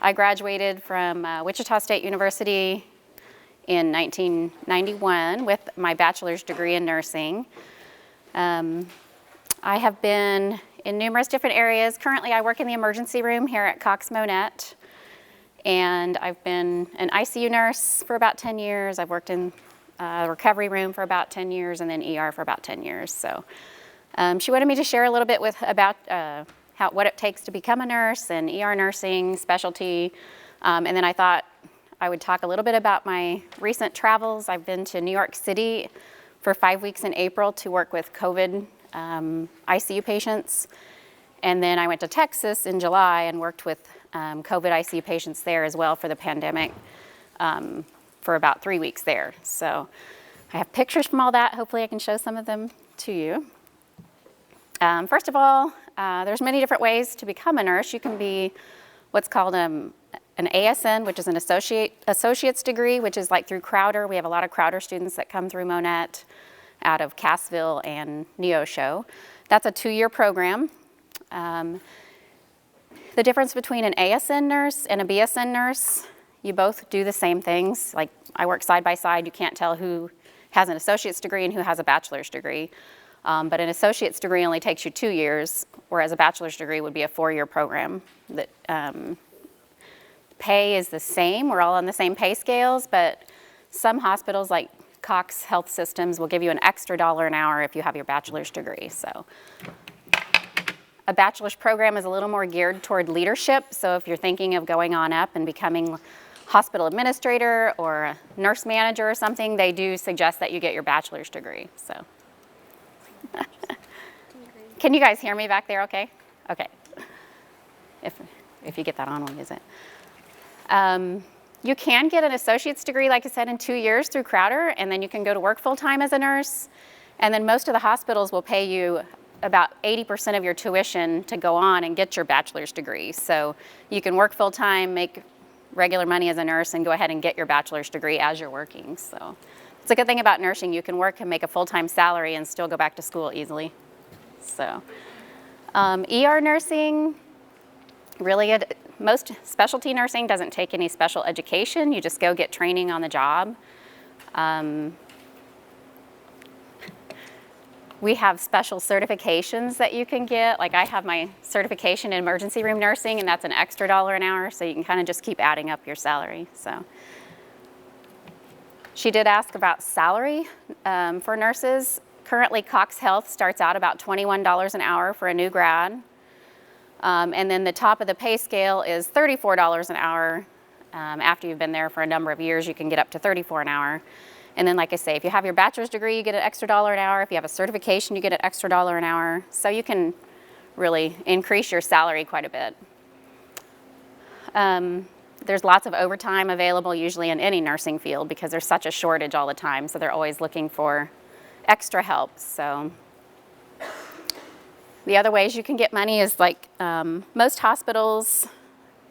I graduated from Wichita State University in 1991 with my bachelor's degree in nursing. I have been in numerous different areas. Currently, I work in the emergency room here at Cox-Monett, and I've been an ICU nurse for about 10 years. I've worked in the recovery room for about 10 years, and then ER for about 10 years. So she wanted me to share a little bit about what it takes to become a nurse and ER nursing specialty. And then I thought I would talk a little bit about my recent travels. I've been to New York City for 5 weeks in April to work with COVID ICU patients. And then I went to Texas in July and worked with COVID ICU patients there as well for the pandemic for about 3 weeks there. So I have pictures from all that. Hopefully I can show some of them to you. First of all, there's many different ways to become a nurse. You can be what's called an ASN, which is an associate's degree, which is like through Crowder. We have a lot of Crowder students that come through Monett out of Cassville and Neosho. That's a 2-year program. The difference between an ASN nurse and a BSN nurse, you both do the same things. Like I work side by side. You can't tell who has an associate's degree and who has a bachelor's degree. But an associate's degree only takes you 2 years, whereas a bachelor's degree would be a 4-year program. That pay is the same. We're all on the same pay scales, but some hospitals like Cox Health Systems will give you an extra $1 an hour if you have your bachelor's degree. So a bachelor's program is a little more geared toward leadership. So if you're thinking of going on up and becoming hospital administrator or a nurse manager or something, they do suggest that you get your bachelor's degree. So. Can you guys hear me back there okay? Okay. If you get that on, we'll use it. You can get an associate's degree, like I said, in 2 years through Crowder, and then you can go to work full-time as a nurse. And then most of the hospitals will pay you about 80% of your tuition to go on and get your bachelor's degree. So you can work full-time, make regular money as a nurse, and go ahead and get your bachelor's degree as you're working. So it's a good thing about nursing. You can work and make a full-time salary and still go back to school easily. So ER nursing, really good. Most specialty nursing doesn't take any special education. You just go get training on the job. We have special certifications that you can get. Like I have my certification in emergency room nursing, and that's an extra $1 an hour, so you can kind of just keep adding up your salary. So she did ask about salary for nurses. Currently, Cox Health starts out about $21 an hour for a new grad. And then the top of the pay scale is $34 an hour. After you've been there for a number of years, you can get up to $34 an hour. And then, like I say, if you have your bachelor's degree, you get an extra $1 an hour. If you have a certification, you get an extra $1 an hour. So you can really increase your salary quite a bit. There's lots of overtime available usually in any nursing field because there's such a shortage all the time. So they're always looking for extra help. So the other ways you can get money is like most hospitals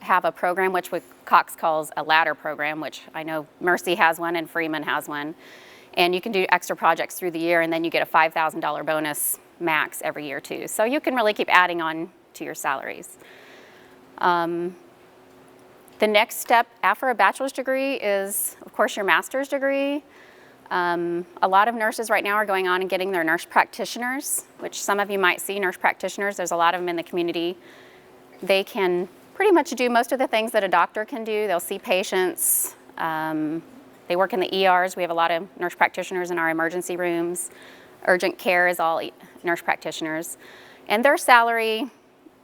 have a program which Cox calls a ladder program, which I know Mercy has one and Freeman has one. And you can do extra projects through the year, and then you get a $5,000 bonus max every year too. So you can really keep adding on to your salaries. The next step after a bachelor's degree is, of course, your master's degree. A lot of nurses right now are going on and getting their nurse practitioners, which some of you might see nurse practitioners. There's a lot of them in the community. They can pretty much do most of the things that a doctor can do. They'll see patients. They work in the ERs. We have a lot of nurse practitioners in our emergency rooms. Urgent care is all nurse practitioners. And their salary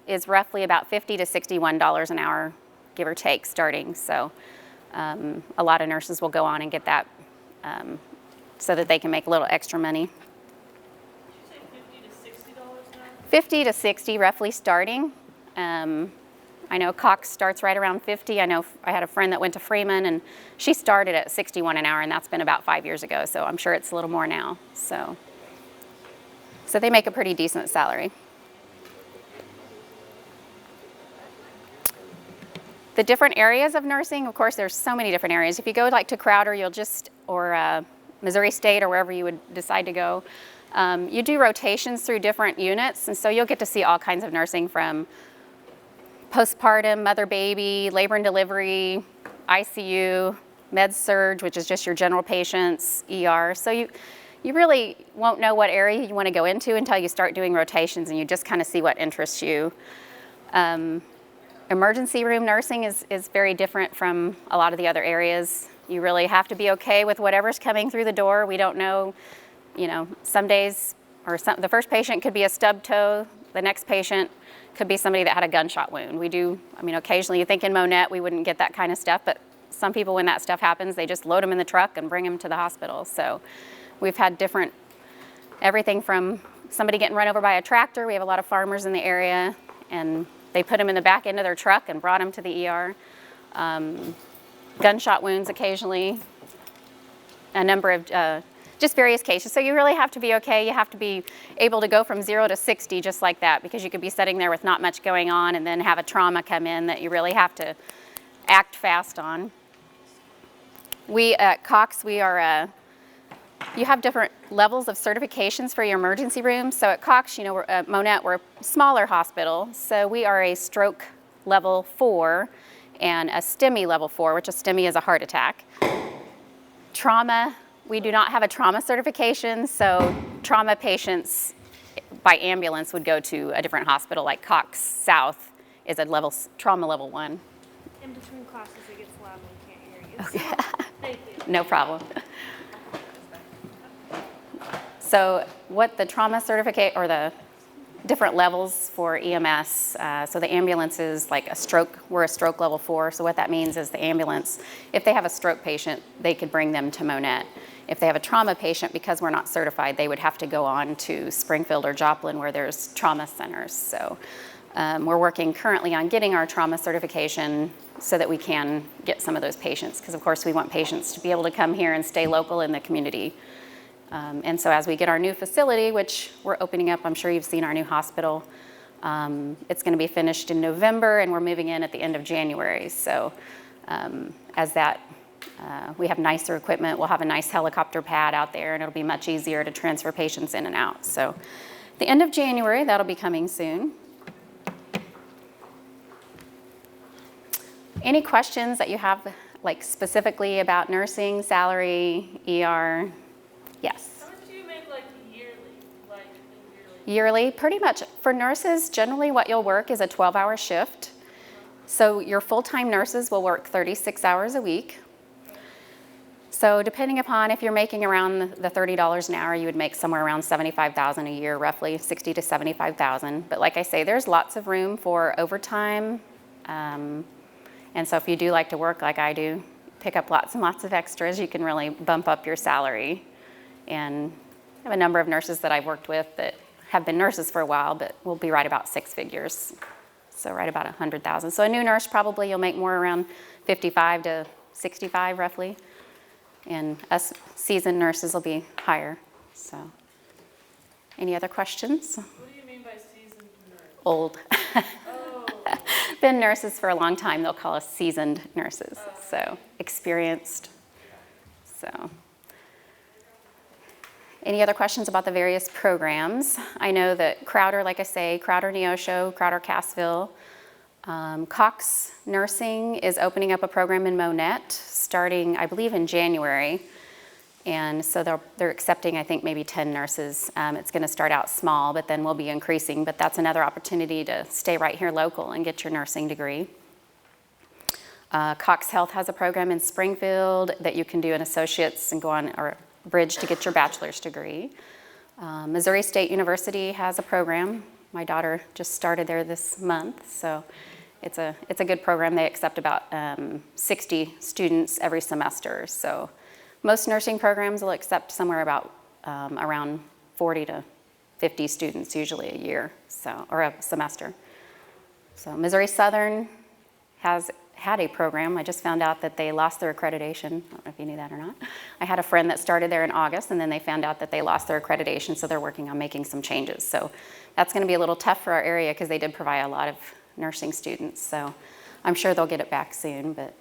is roughly about $50 to $61 an hour, give or take, starting. So a lot of nurses will go on and get that so that they can make a little extra money. Did you say $50 to $60 an hour? 50 to 60 roughly starting. I know Cox starts right around 50. I know I had a friend that went to Freeman and she started at 61 an hour, and that's been about 5 years ago, so I'm sure it's a little more now. So they make a pretty decent salary. The different areas of nursing, of course, there's so many different areas. If you go like to Crowder, or Missouri State or wherever you would decide to go, you do rotations through different units, and so you'll get to see all kinds of nursing from postpartum, mother-baby, labor and delivery, ICU, med-surg, which is just your general patients, ER. So you really won't know what area you want to go into until you start doing rotations, and you just kind of see what interests you. Emergency room nursing is very different from a lot of the other areas. You really have to be okay with whatever's coming through the door. We don't know, some days, the first patient could be a stubbed toe, the next patient could be somebody that had a gunshot wound. Occasionally you think in Monette we wouldn't get that kind of stuff, but some people, when that stuff happens, they just load them in the truck and bring them to the hospital. So we've had everything from somebody getting run over by a tractor. We have a lot of farmers in the area, and they put them in the back end of their truck and brought them to the ER. Gunshot wounds occasionally, a number of just various cases. So you really have to be okay. You have to be able to go from 0 to 60 just like that, because you could be sitting there with not much going on and then have a trauma come in that you really have to act fast on. We at Cox, you have different levels of certifications for your emergency rooms. So at Cox, we're at Monette, we're a smaller hospital. So we are a stroke level 4 and a STEMI level 4, which a STEMI is a heart attack. Trauma, we do not have a trauma certification, so trauma patients by ambulance would go to a different hospital, like Cox South is a trauma level 1. In between classes, it gets loud and we can't hear you. Okay. Thank you. No problem. So what the trauma certificate, or the different levels for EMS, so the ambulance is like we're a stroke level 4, so what that means is the ambulance, if they have a stroke patient, they could bring them to Monette. If they have a trauma patient, because we're not certified, they would have to go on to Springfield or Joplin, where there's trauma centers. So we're working currently on getting our trauma certification so that we can get some of those patients, because of course we want patients to be able to come here and stay local in the community. And so as we get our new facility, which we're opening up, I'm sure you've seen our new hospital, it's going to be finished in November, and we're moving in at the end of January. So we have nicer equipment, we'll have a nice helicopter pad out there, and it'll be much easier to transfer patients in and out. So the end of January, that'll be coming soon. Any questions that you have, like specifically about nursing, salary, ER? Yes. How much do you make yearly? Yearly, pretty much. For nurses, generally what you'll work is a 12-hour shift. So your full-time nurses will work 36 hours a week. So depending upon if you're making around the $30 an hour, you would make somewhere around $75,000 a year, roughly $60,000 to $75,000. But like I say, there's lots of room for overtime. And so if you do like to work like I do, pick up lots and lots of extras, you can really bump up your salary. And I have a number of nurses that I've worked with that have been nurses for a while, but will be right about 6 figures. So right about 100,000. So a new nurse, probably you'll make more around 55 to 65 roughly. And us seasoned nurses will be higher. So any other questions? What do you mean by seasoned nurse? Old. Oh. Been nurses for a long time, they'll call us seasoned nurses. So experienced. So any other questions about the various programs? I know that Crowder, like I say, Crowder Neosho, Crowder Cassville. Cox Nursing is opening up a program in Monette starting, I believe, in January. And so they're accepting, I think, maybe 10 nurses. It's going to start out small, but then we'll be increasing. But that's another opportunity to stay right here local and get your nursing degree. Cox Health has a program in Springfield that you can do an associate's and go on, or bridge to get your bachelor's degree. Missouri State University has a program. My daughter just started there this month, so it's a good program. They accept about 60 students every semester. So most nursing programs will accept somewhere about around 40 to 50 students usually a year, or a semester. So Missouri Southern has had a program. I just found out that they lost their accreditation. I don't know if you knew that or not. I had a friend that started there in August, and then they found out that they lost their accreditation, so they're working on making some changes. So that's going to be a little tough for our area because they did provide a lot of nursing students. So I'm sure they'll get it back soon. But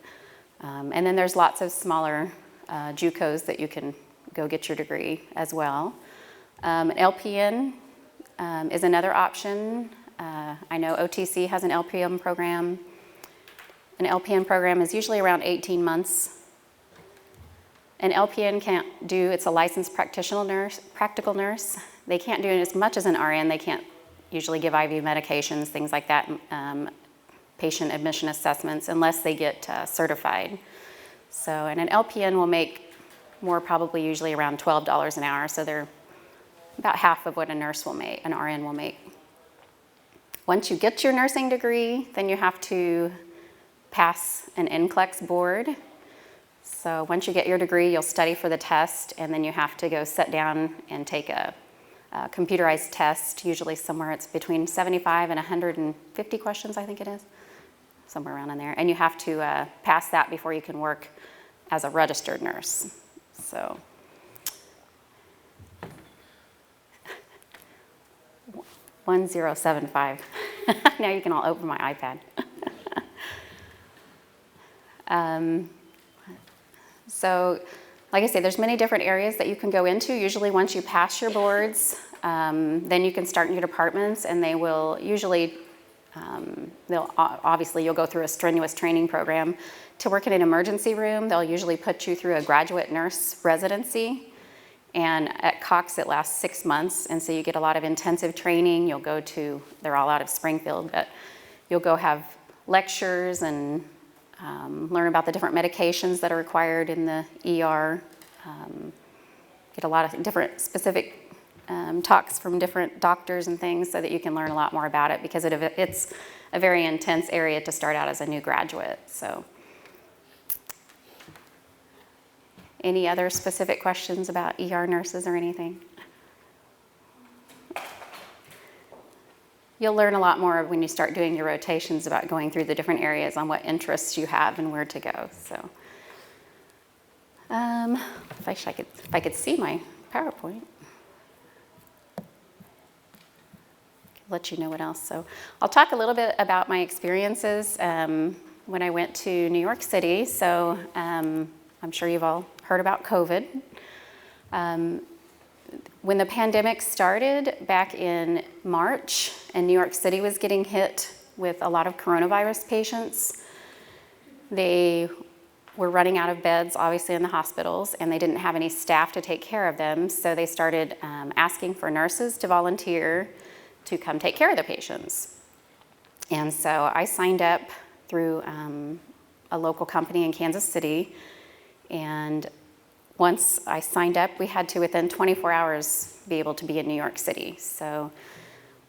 and then there's lots of smaller JUCOs that you can go get your degree as well. LPN is another option. I know OTC has an LPN program. An LPN program is usually around 18 months. An LPN can't do, it's a licensed practical nurse. They can't do it as much as an RN. They can't usually give IV medications, things like that, patient admission assessments, unless they get certified. So, and an LPN will make more, probably usually around $12 an hour, so they're about half of what a nurse will make, an RN will make. Once you get your nursing degree, then you have to pass an NCLEX board. So once you get your degree, you'll study for the test, and then you have to go sit down and take a computerized test, usually somewhere it's between 75 and 150 questions, I think it is, somewhere around in there. And you have to pass that before you can work as a registered nurse. So 1075. Now you can all open my iPad. So, like I say, there's many different areas that you can go into. Usually once you pass your boards, then you can start in your departments, and they will usually, obviously you'll go through a strenuous training program. To work in an emergency room, they'll usually put you through a graduate nurse residency. And at Cox, it lasts 6 months, and so you get a lot of intensive training. You'll go to, they're all out of Springfield, but you'll go have lectures and learn about the different medications that are required in the ER. Get a lot of different specific talks from different doctors and things so that you can learn a lot more about it, because it's a very intense area to start out as a new graduate. So, any other specific questions about ER nurses or anything? You'll learn a lot more when you start doing your rotations about going through the different areas on what interests you have and where to go. So, if I could see my PowerPoint, let you know what else. So, I'll talk a little bit about my experiences when I went to New York City. So, I'm sure you've all heard about COVID. When the pandemic started back in March and New York City was getting hit with a lot of coronavirus patients, they were running out of beds, obviously, in the hospitals, and they didn't have any staff to take care of them. So they started asking for nurses to volunteer to come take care of the patients. And so I signed up through a local company in Kansas City. And once I signed up, we had to, within 24 hours, be able to be in New York City. So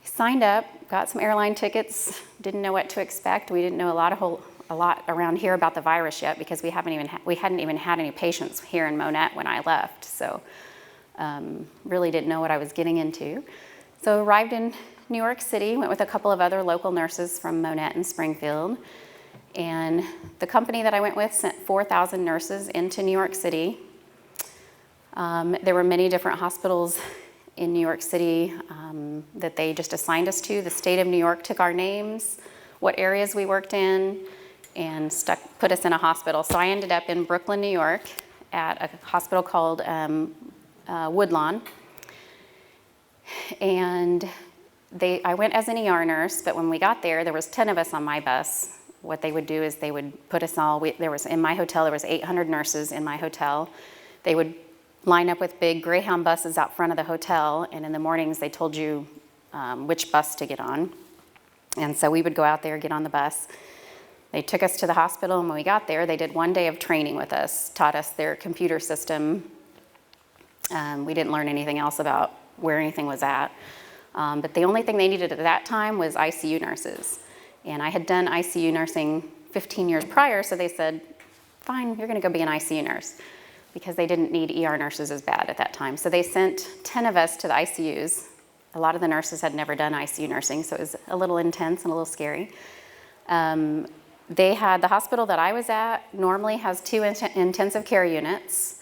I signed up, got some airline tickets, didn't know what to expect. We didn't know a lot around here about the virus yet, because we hadn't even had any patients here in Monette when I left. So really didn't know what I was getting into. So arrived in New York City, went with a couple of other local nurses from Monette and Springfield. And the company that I went with sent 4,000 nurses into New York City. There were many different hospitals in New York City that they just assigned us to. The state of New York took our names, what areas we worked in, and put us in a hospital. So I ended up in Brooklyn, New York, at a hospital called Woodlawn. And I went as an ER nurse, but when we got there was 10 of us on my bus. What they would do is they would put us all, in my hotel, there was 800 nurses in my hotel. They would line up with big Greyhound buses out front of the hotel, and in the mornings they told you which bus to get on. And so we would go out there, get on the bus. They took us to the hospital, and when we got there, they did 1 day of training with us, taught us their computer system. We didn't learn anything else about where anything was at. But the only thing they needed at that time was ICU nurses. And I had done ICU nursing 15 years prior, so they said, fine, you're gonna go be an ICU nurse, because they didn't need ER nurses as bad at that time. So they sent 10 of us to the ICUs. A lot of the nurses had never done ICU nursing, so it was a little intense and a little scary. The hospital that I was at normally has 2 intensive care units,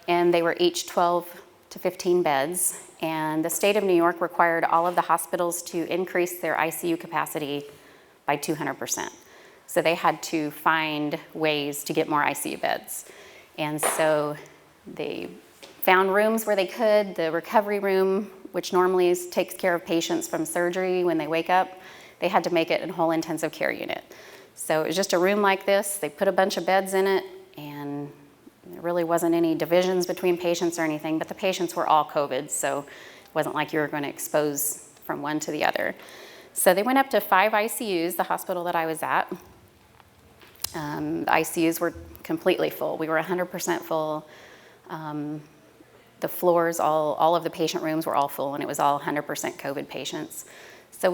and they were each 12 to 15 beds. And the state of New York required all of the hospitals to increase their ICU capacity by 200%. So they had to find ways to get more ICU beds. And so they found rooms where they could. The recovery room which normally takes care of patients from surgery when they wake up. They had to make it a whole intensive care unit. So it was just a room like this. They put a bunch of beds in it, and there really wasn't any divisions between patients or anything, but the patients were all COVID, so it wasn't like you were going to expose from one to the other. So they went up to 5 ICUs, the hospital that I was at. The ICUs were completely full. We were 100% full. The floors, all of the patient rooms were all full, and it was all 100% COVID patients. So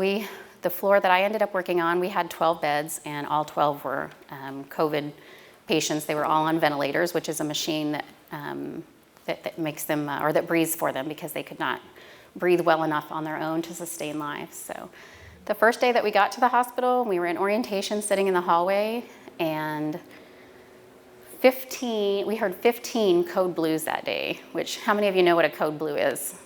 the floor that I ended up working on, we had 12 beds, and all 12 were COVID patients. They were all on ventilators, which is a machine that makes them, or that breathes for them, because they could not breathe well enough on their own to sustain life. So the first day that we got to the hospital, we were in orientation sitting in the hallway, and we heard 15 code blues that day, which, how many of you know what a code blue is?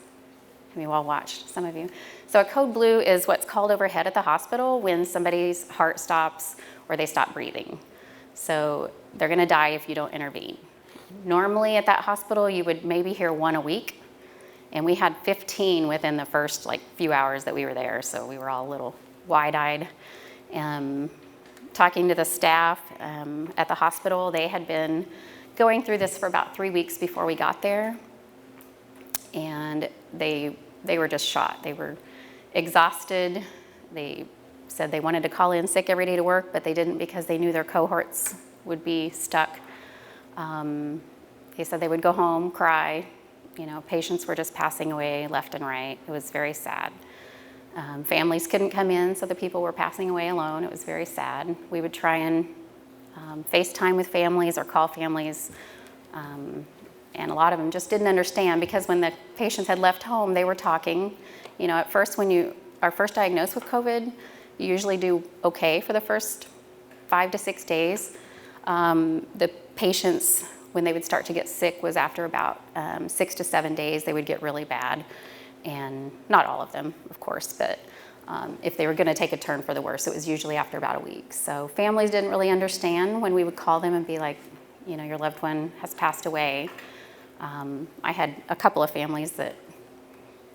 Have you all watched? Some of you. So a code blue is what's called overhead at the hospital when somebody's heart stops or they stop breathing. So they're gonna die if you don't intervene. Normally at that hospital, you would maybe hear one a week, and we had 15 within the first few hours that we were there, so we were all a little wide-eyed. Talking to the staff at the hospital, they had been going through this for about 3 weeks before we got there, and they were just shot. They were exhausted. They said they wanted to call in sick every day to work, but they didn't because they knew their cohorts would be stuck. They said they would go home, cry. Patients were just passing away left and right. It was very sad. Families couldn't come in, so the people were passing away alone. It was very sad. We would try and FaceTime with families or call families, and a lot of them just didn't understand, because when the patients had left home, they were talking. At first, when you are first diagnosed with COVID, you usually do okay for the first 5 to 6 days. The patients, when they would start to get sick, was after about 6 to 7 days, they would get really bad. And not all of them, of course, but if they were going to take a turn for the worse, it was usually after about a week. So families didn't really understand when we would call them and be like, your loved one has passed away. I had a couple of families that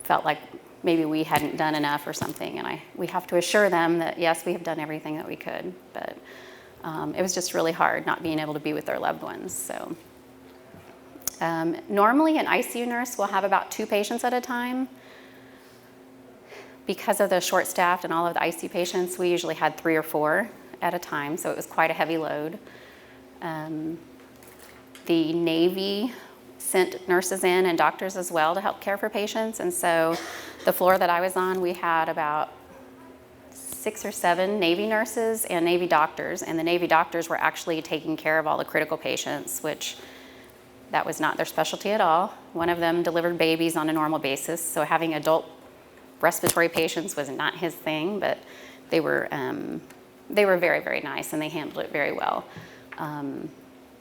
felt like maybe we hadn't done enough or something, and we have to assure them that, yes, we have done everything that we could, but it was just really hard not being able to be with their loved ones. So normally an ICU nurse will have about 2 patients at a time. Because of the short staffed and all of the ICU patients, we usually had 3 or 4 at a time, so it was quite a heavy load. The Navy sent nurses in and doctors as well to help care for patients, and so the floor that I was on, we had about 6 or 7 Navy nurses and Navy doctors, and the Navy doctors were actually taking care of all the critical patients, which that was not their specialty at all. One of them delivered babies on a normal basis, so having adult respiratory patients was not his thing, but they were very, very nice, and they handled it very well.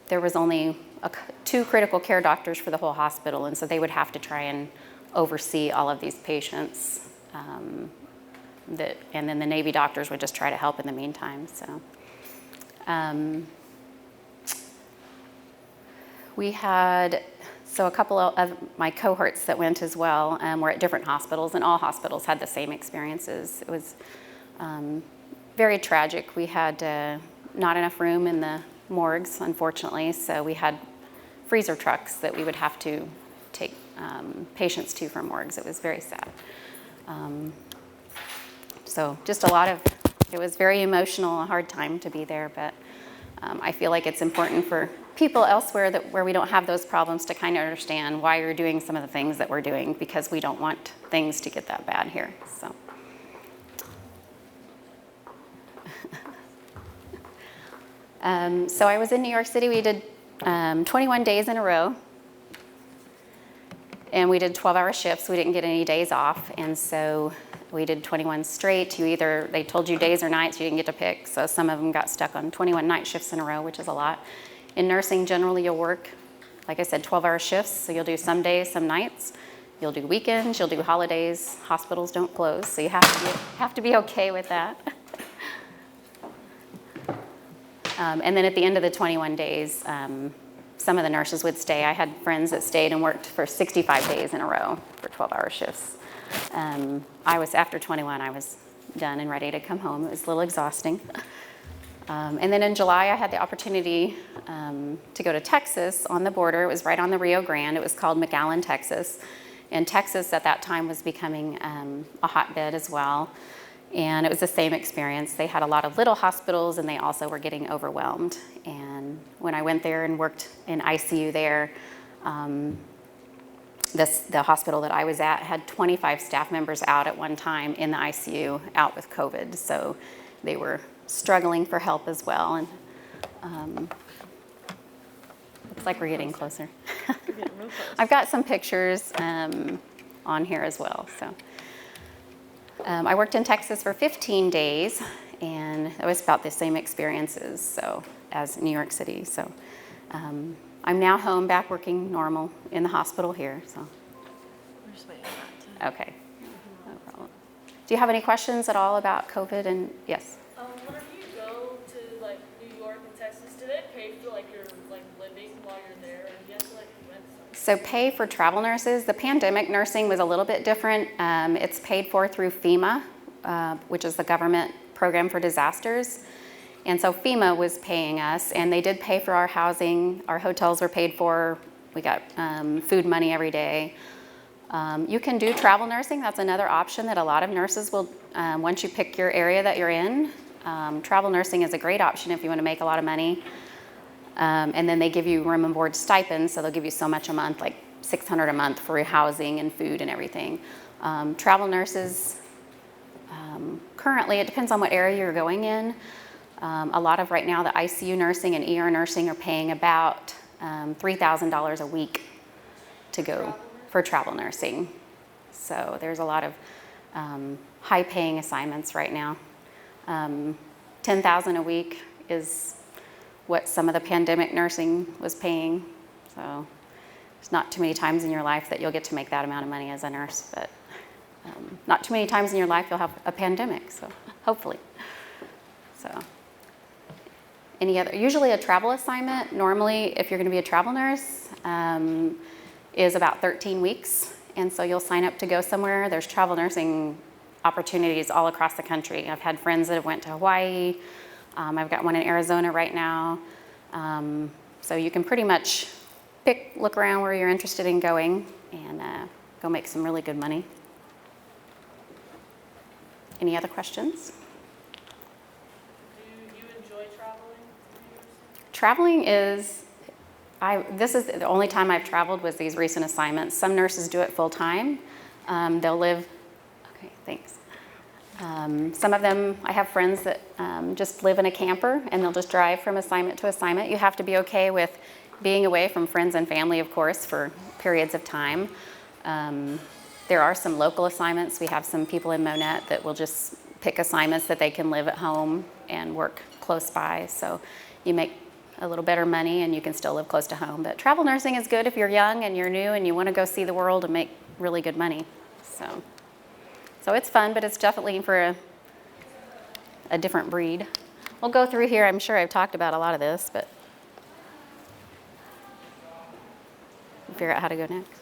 There was only 2 critical care doctors for the whole hospital, and so they would have to try and oversee all of these patients. And then the Navy doctors would just try to help in the meantime. So we had a couple of my cohorts that went as well were at different hospitals, and all hospitals had the same experiences. It was very tragic. We had not enough room in the morgues, unfortunately, so we had freezer trucks that we would have to take patients to from morgues. It was very sad. So just it was very emotional, a hard time to be there, but I feel like it's important for people elsewhere where we don't have those problems to kind of understand why you're doing some of the things that we're doing, because we don't want things to get that bad here. So I was in New York City. We did 21 days in a row, and we did 12-hour shifts. We didn't get any days off, and so we did 21 straight. They told you days or nights, you didn't get to pick, so some of them got stuck on 21 night shifts in a row, which is a lot. In nursing, generally you'll work, like I said, 12-hour shifts, so you'll do some days, some nights. You'll do weekends, you'll do holidays. Hospitals don't close, so you have to be okay with that. And then at the end of the 21 days, some of the nurses would stay. I had friends that stayed and worked for 65 days in a row for 12-hour shifts. I was, after 21, I was done and ready to come home. It was a little exhausting. And then in July, I had the opportunity to go to Texas on the border. It was right on the Rio Grande. It was called McAllen, Texas. And Texas at that time was becoming a hotbed as well. And it was the same experience. They had a lot of little hospitals, and they also were getting overwhelmed. And when I went there and worked in ICU there, the hospital that I was at had 25 staff members out at one time in the ICU, out with COVID. So they were struggling for help as well. And looks like we're getting closer. We're getting real close. I've got some pictures on here as well. So I worked in Texas for 15 days, and it was about the same experiences so as New York City. So I'm now home, back working normal in the hospital here. So We're just waiting for that to. okay, no problem. Do you have any questions at all about COVID? And yes. Whenever you go to like New York and Texas, do they pay for like your like living while you're there, or do you have to like rent something? So pay for travel nurses. The pandemic nursing was a little bit different. It's paid for through FEMA, which is the government program for disasters. And so FEMA was paying us, and they did pay for our housing. Our hotels were paid for. We got food money every day. You can do travel nursing. That's another option that a lot of nurses will, once you pick your area that you're in. Travel nursing is a great option if you want to make a lot of money. And then they give you room and board stipends, so they'll give you so much a month, like $600 a month for your housing and food and everything. Travel nurses, currently, it depends on what area you're going in. A lot of right now, the ICU nursing and ER nursing are paying about $3,000 a week to go for travel nursing. So there's a lot of high-paying assignments right now. $10,000 a week is what some of the pandemic nursing was paying. So there's not too many times in your life that you'll get to make that amount of money as a nurse, but not too many times in your life you'll have a pandemic, so hopefully. So usually a travel assignment, normally if you're gonna be a travel nurse, is about 13 weeks. And so you'll sign up to go somewhere. There's travel nursing opportunities all across the country. I've had friends that have went to Hawaii. I've got one in Arizona right now. So you can pretty much look around where you're interested in going and go make some really good money. Any other questions? Do you enjoy traveling? Traveling is, this is the only time I've traveled was these recent assignments. Some nurses do it full time. They'll live, okay, thanks. Some of them, I have friends that just live in a camper and they'll just drive from assignment to assignment. You have to be okay with being away from friends and family, of course, for periods of time. There are some local assignments. We have some people in Monette that will just pick assignments that they can live at home and work close by. So you make a little better money and you can still live close to home. But travel nursing is good if you're young and you're new and you want to go see the world and make really good money. So it's fun, but it's definitely for a different breed. We'll go through here. I'm sure I've talked about a lot of this, but we'll figure out how to go next.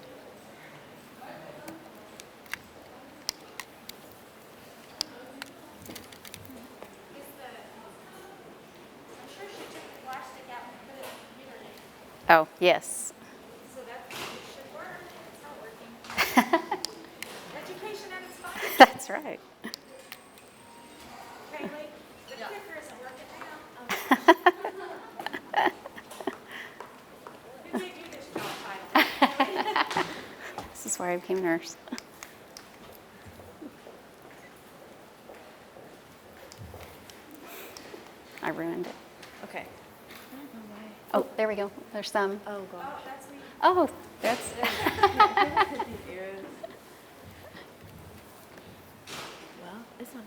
Oh, yes. So that should work. It's not working. Education at its finest. That's right. Kaylee, the clicker isn't working now. Who gave you this job title? This is where I became a nurse. I ruined it. Okay. Oh, there we go. There's some. Oh gosh. Oh, that's me. Oh, that's. Well, this one.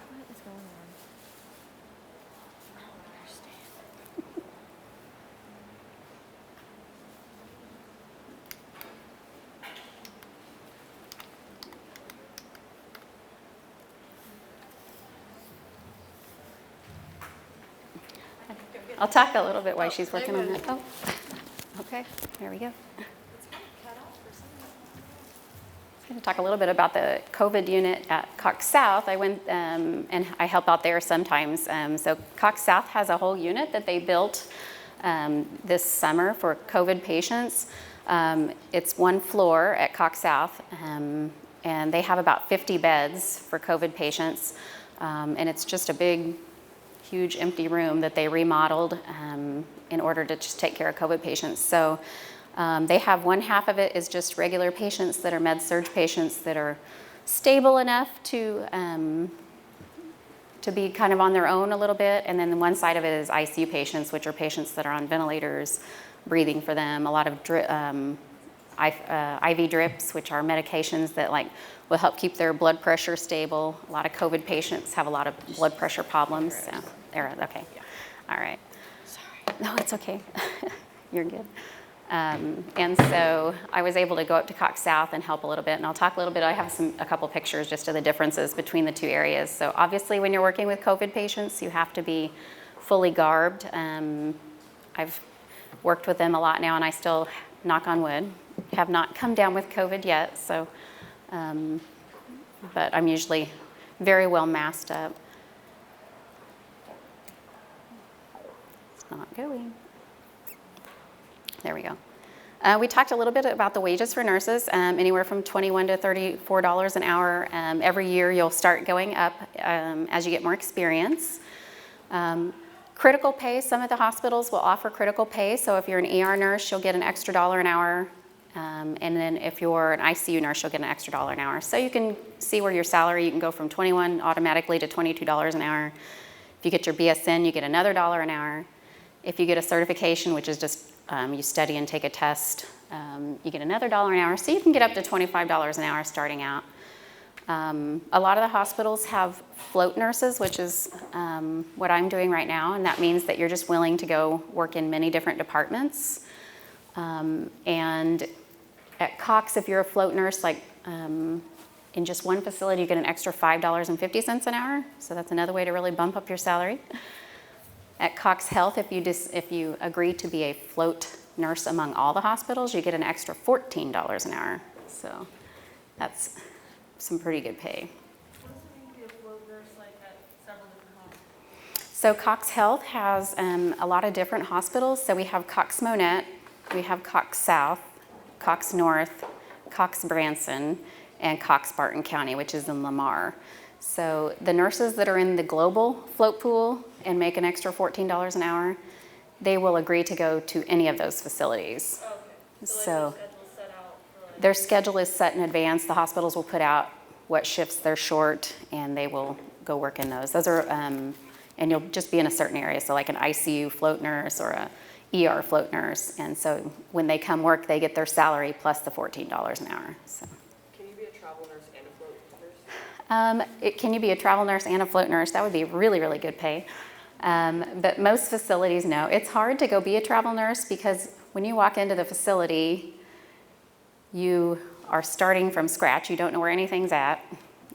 What is going on? I don't understand. I'll talk a little bit while she's working on that. Oh, okay. There we go. It's kind of cut off for some reason. going to talk a little bit about the COVID unit at Cox South. I went and I help out there sometimes. So Cox South has a whole unit that they built this summer for COVID patients. It's one floor at Cox South, and they have about 50 beds for COVID patients. And it's just a big, huge empty room that they remodeled in order to just take care of COVID patients. So they have one half of it is just regular patients that are med-surg patients that are stable enough to be kind of on their own a little bit. And then one side of it is ICU patients, which are patients that are on ventilators, breathing for them, a lot of IV drips, which are medications that like will help keep their blood pressure stable. A lot of COVID patients have a lot of blood pressure problems. So there, okay. All right. Sorry. No, it's okay. You're good. And so I was able to go up to Cox South and help a little bit, and I'll talk a little bit. I have a couple pictures just of the differences between the two areas. So obviously when you're working with COVID patients, you have to be fully garbed. I've worked with them a lot now, and I still, knock on wood, have not come down with COVID yet. So, but I'm usually very well masked up. It's not going. There we go. We talked a little bit about the wages for nurses, anywhere from $21 to $34 an hour. Every year you'll start going up as you get more experience. Critical pay, some of the hospitals will offer critical pay. So if you're an ER nurse, you'll get an extra $1 an hour. And then if you're an ICU nurse, you'll get an extra $1 an hour. So you can see where your salary, you can go from $21 automatically to $22 an hour. If you get your BSN, you get another $1 an hour. If you get a certification, which is just you study and take a test, you get another $1 an hour. So you can get up to $25 an hour starting out. A lot of the hospitals have float nurses, which is what I'm doing right now, and that means that you're just willing to go work in many different departments. And at Cox, if you're a float nurse, like in just one facility, you get an extra $5.50 an hour. So that's another way to really bump up your salary. At Cox Health, if you agree to be a float nurse among all the hospitals, you get an extra $14 an hour. So that's some pretty good pay. What does it mean to be a float nurse like at several different hospitals? So Cox Health has a lot of different hospitals. So we have Cox Monette, we have Cox South, Cox North, Cox Branson, and Cox Barton County, which is in Lamar. So the nurses that are in the global float pool and make an extra $14 an hour, they will agree to go to any of those facilities. Okay. So Like their schedule's set out for like... their schedule is set in advance. The hospitals will put out what shifts they're short, and they will go work in those. Those are, and you'll just be in a certain area. So like an ICU float nurse or a ER float nurse. And so when they come work, they get their salary plus the $14 an hour. So. Can you be a travel nurse and a float nurse? Can you be a travel nurse and a float nurse? That would be really, really good pay. But most facilities, no. It's hard to go be a travel nurse because when you walk into the facility, you are starting from scratch. You don't know where anything's at.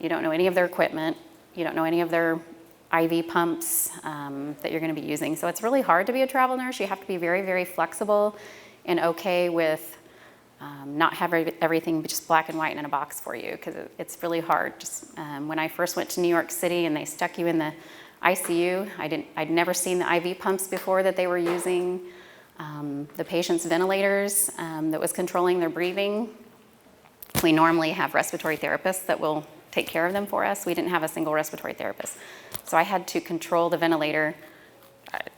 You don't know any of their equipment. You don't know any of their IV pumps that you're going to be using. So it's really hard to be a travel nurse. You have to be very, very flexible and okay with not have everything just black and white in a box for you, because it's really hard. Just when I first went to New York City and they stuck you in the ICU, I'd never seen the IV pumps before that they were using, the patient's ventilators that was controlling their breathing. We normally have respiratory therapists that will take care of them for us. We didn't have a single respiratory therapist. So I had to control the ventilator,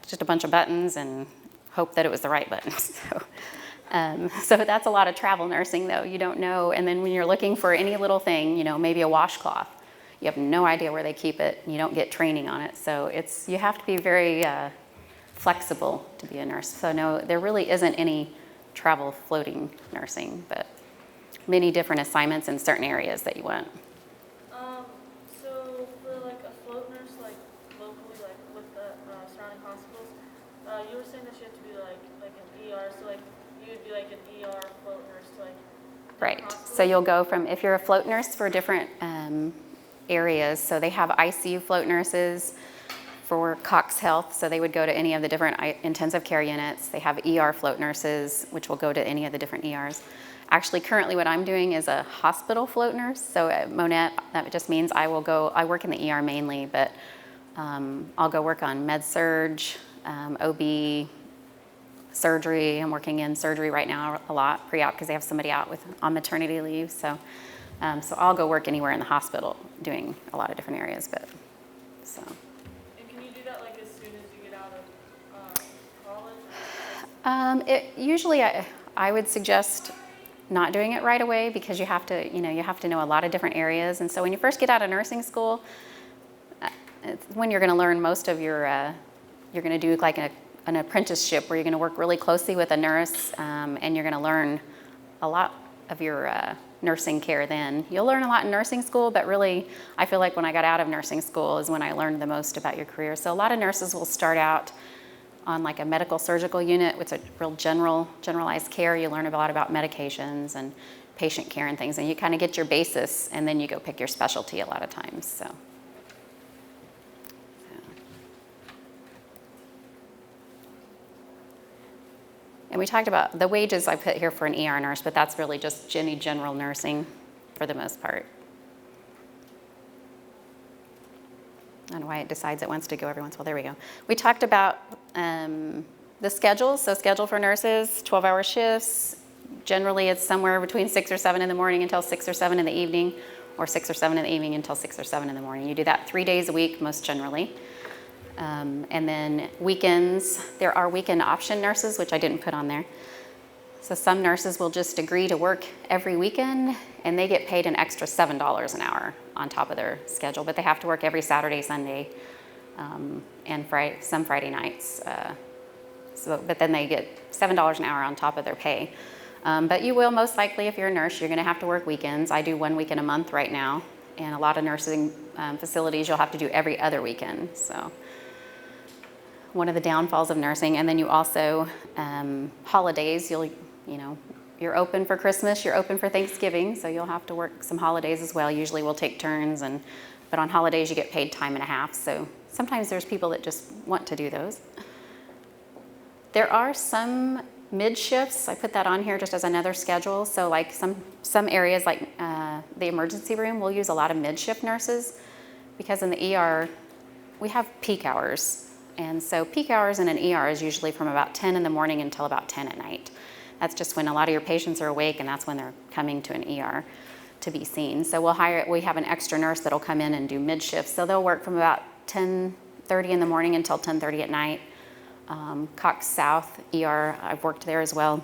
just a bunch of buttons, and hope that it was the right button. So that's a lot of travel nursing, though. You don't know. And then when you're looking for any little thing, you know, maybe a washcloth, you have no idea where they keep it. You don't get training on it. So you have to be very flexible to be a nurse. So no, there really isn't any travel floating nursing, but many different assignments in certain areas that you want. So for like a float nurse, like locally, like with the surrounding hospitals, you were saying that you have to be like an ER, so like you would be like an ER float nurse to like Right. hospitals? So you'll go from, if you're a float nurse for different areas, so they have ICU float nurses for Cox Health, so they would go to any of the different intensive care units. They have ER float nurses, which will go to any of the different ERs. Actually, currently what I'm doing is a hospital float nurse. So at Monette, that just means I work in the ER mainly, but I'll go work on med surge, OB, surgery. I'm working in surgery right now a lot, pre-op, because they have somebody out on maternity leave. So I'll go work anywhere in the hospital doing a lot of different areas, so. And can you do that like as soon as you get out of college? Usually I would suggest not doing it right away, because you have to know a lot of different areas. And so when you first get out of nursing school, it's when you're going to learn most of your, you're going to do like an apprenticeship where you're going to work really closely with a nurse, and you're going to learn a lot of your nursing care then. You'll learn a lot in nursing school, but really I feel like when I got out of nursing school is when I learned the most about your career. So a lot of nurses will start out on like a medical surgical unit, which is a real generalized care. You learn a lot about medications and patient care and things, and you kind of get your basis, and then you go pick your specialty a lot of times. So. And we talked about the wages I put here for an ER nurse, but that's really just any general nursing for the most part. I don't know why it decides it wants to go every once in a while. There we go. We talked about the schedule. So schedule for nurses, 12-hour shifts. Generally, it's somewhere between 6 or 7 in the morning until 6 or 7 in the evening, or 6 or 7 in the evening until 6 or 7 in the morning. You do that 3 days a week, most generally. And then weekends, there are weekend option nurses, which I didn't put on there. So some nurses will just agree to work every weekend, and they get paid an extra $7 an hour on top of their schedule, but they have to work every Saturday, Sunday, and some Friday nights. But then they get $7 an hour on top of their pay. But you will most likely, if you're a nurse, you're going to have to work weekends. I do 1 weekend a month right now, and a lot of nursing facilities you'll have to do every other weekend. So one of the downfalls of nursing. And then you also holidays. You're open for Christmas, you're open for Thanksgiving, so you'll have to work some holidays as well. Usually we'll take turns, but on holidays you get paid time and a half. So sometimes there's people that just want to do those. There are some mid shifts. I put that on here just as another schedule. So like some areas like the emergency room will use a lot of mid shift nurses, because in the ER we have peak hours. And so peak hours in an ER is usually from about 10 in the morning until about 10 at night. That's just when a lot of your patients are awake, and that's when they're coming to an ER to be seen. So we have an extra nurse that'll come in and do mid shifts. So they'll work from about 10:30 in the morning until 10:30 at night. Cox South ER, I've worked there as well.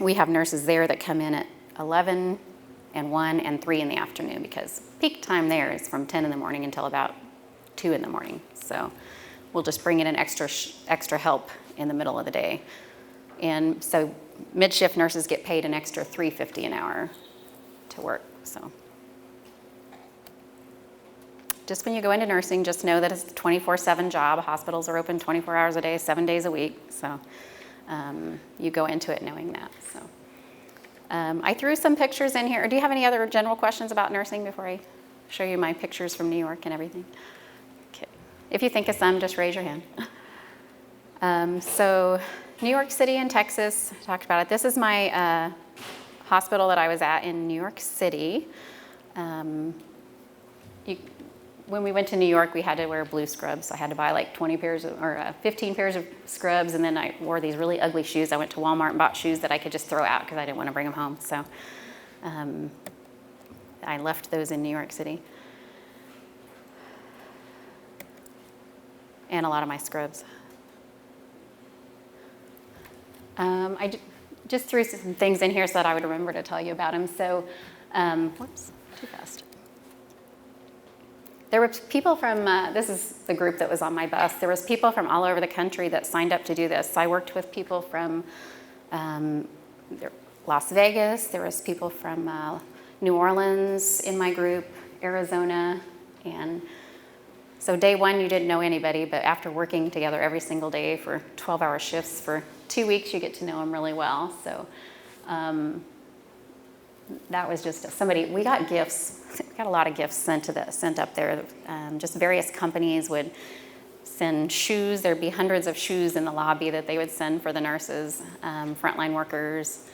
We have nurses there that come in at 11 and 1 and 3 in the afternoon, because peak time there is from 10 in the morning until about 2 in the morning. So we'll just bring in an extra help in the middle of the day. And so mid-shift nurses get paid an extra $3.50 an hour to work. So just when you go into nursing, just know that it's a 24/7 job. Hospitals are open 24 hours a day, 7 days a week. So you go into it knowing that. So I threw some pictures in here. Do you have any other general questions about nursing before I show you my pictures from New York and everything? Okay. If you think of some, just raise your hand. So New York City and Texas, I talked about it. This is my hospital that I was at in New York City. When we went to New York, we had to wear blue scrubs. So I had to buy like 15 pairs of scrubs, and then I wore these really ugly shoes. I went to Walmart and bought shoes that I could just throw out because I didn't want to bring them home. So I left those in New York City. And a lot of my scrubs. I just threw some things in here so that I would remember to tell you about them. So, whoops, too fast. There were people from, this is the group that was on my bus. There was people from all over the country that signed up to do this. I worked with people from Las Vegas. There was people from New Orleans in my group, Arizona. And so day one, you didn't know anybody, but after working together every single day for 12-hour shifts for 2 weeks, you get to know them really well. So that was just somebody, we got gifts. We got a lot of gifts sent up there. Just various companies would send shoes. There'd be hundreds of shoes in the lobby that they would send for the nurses, frontline workers.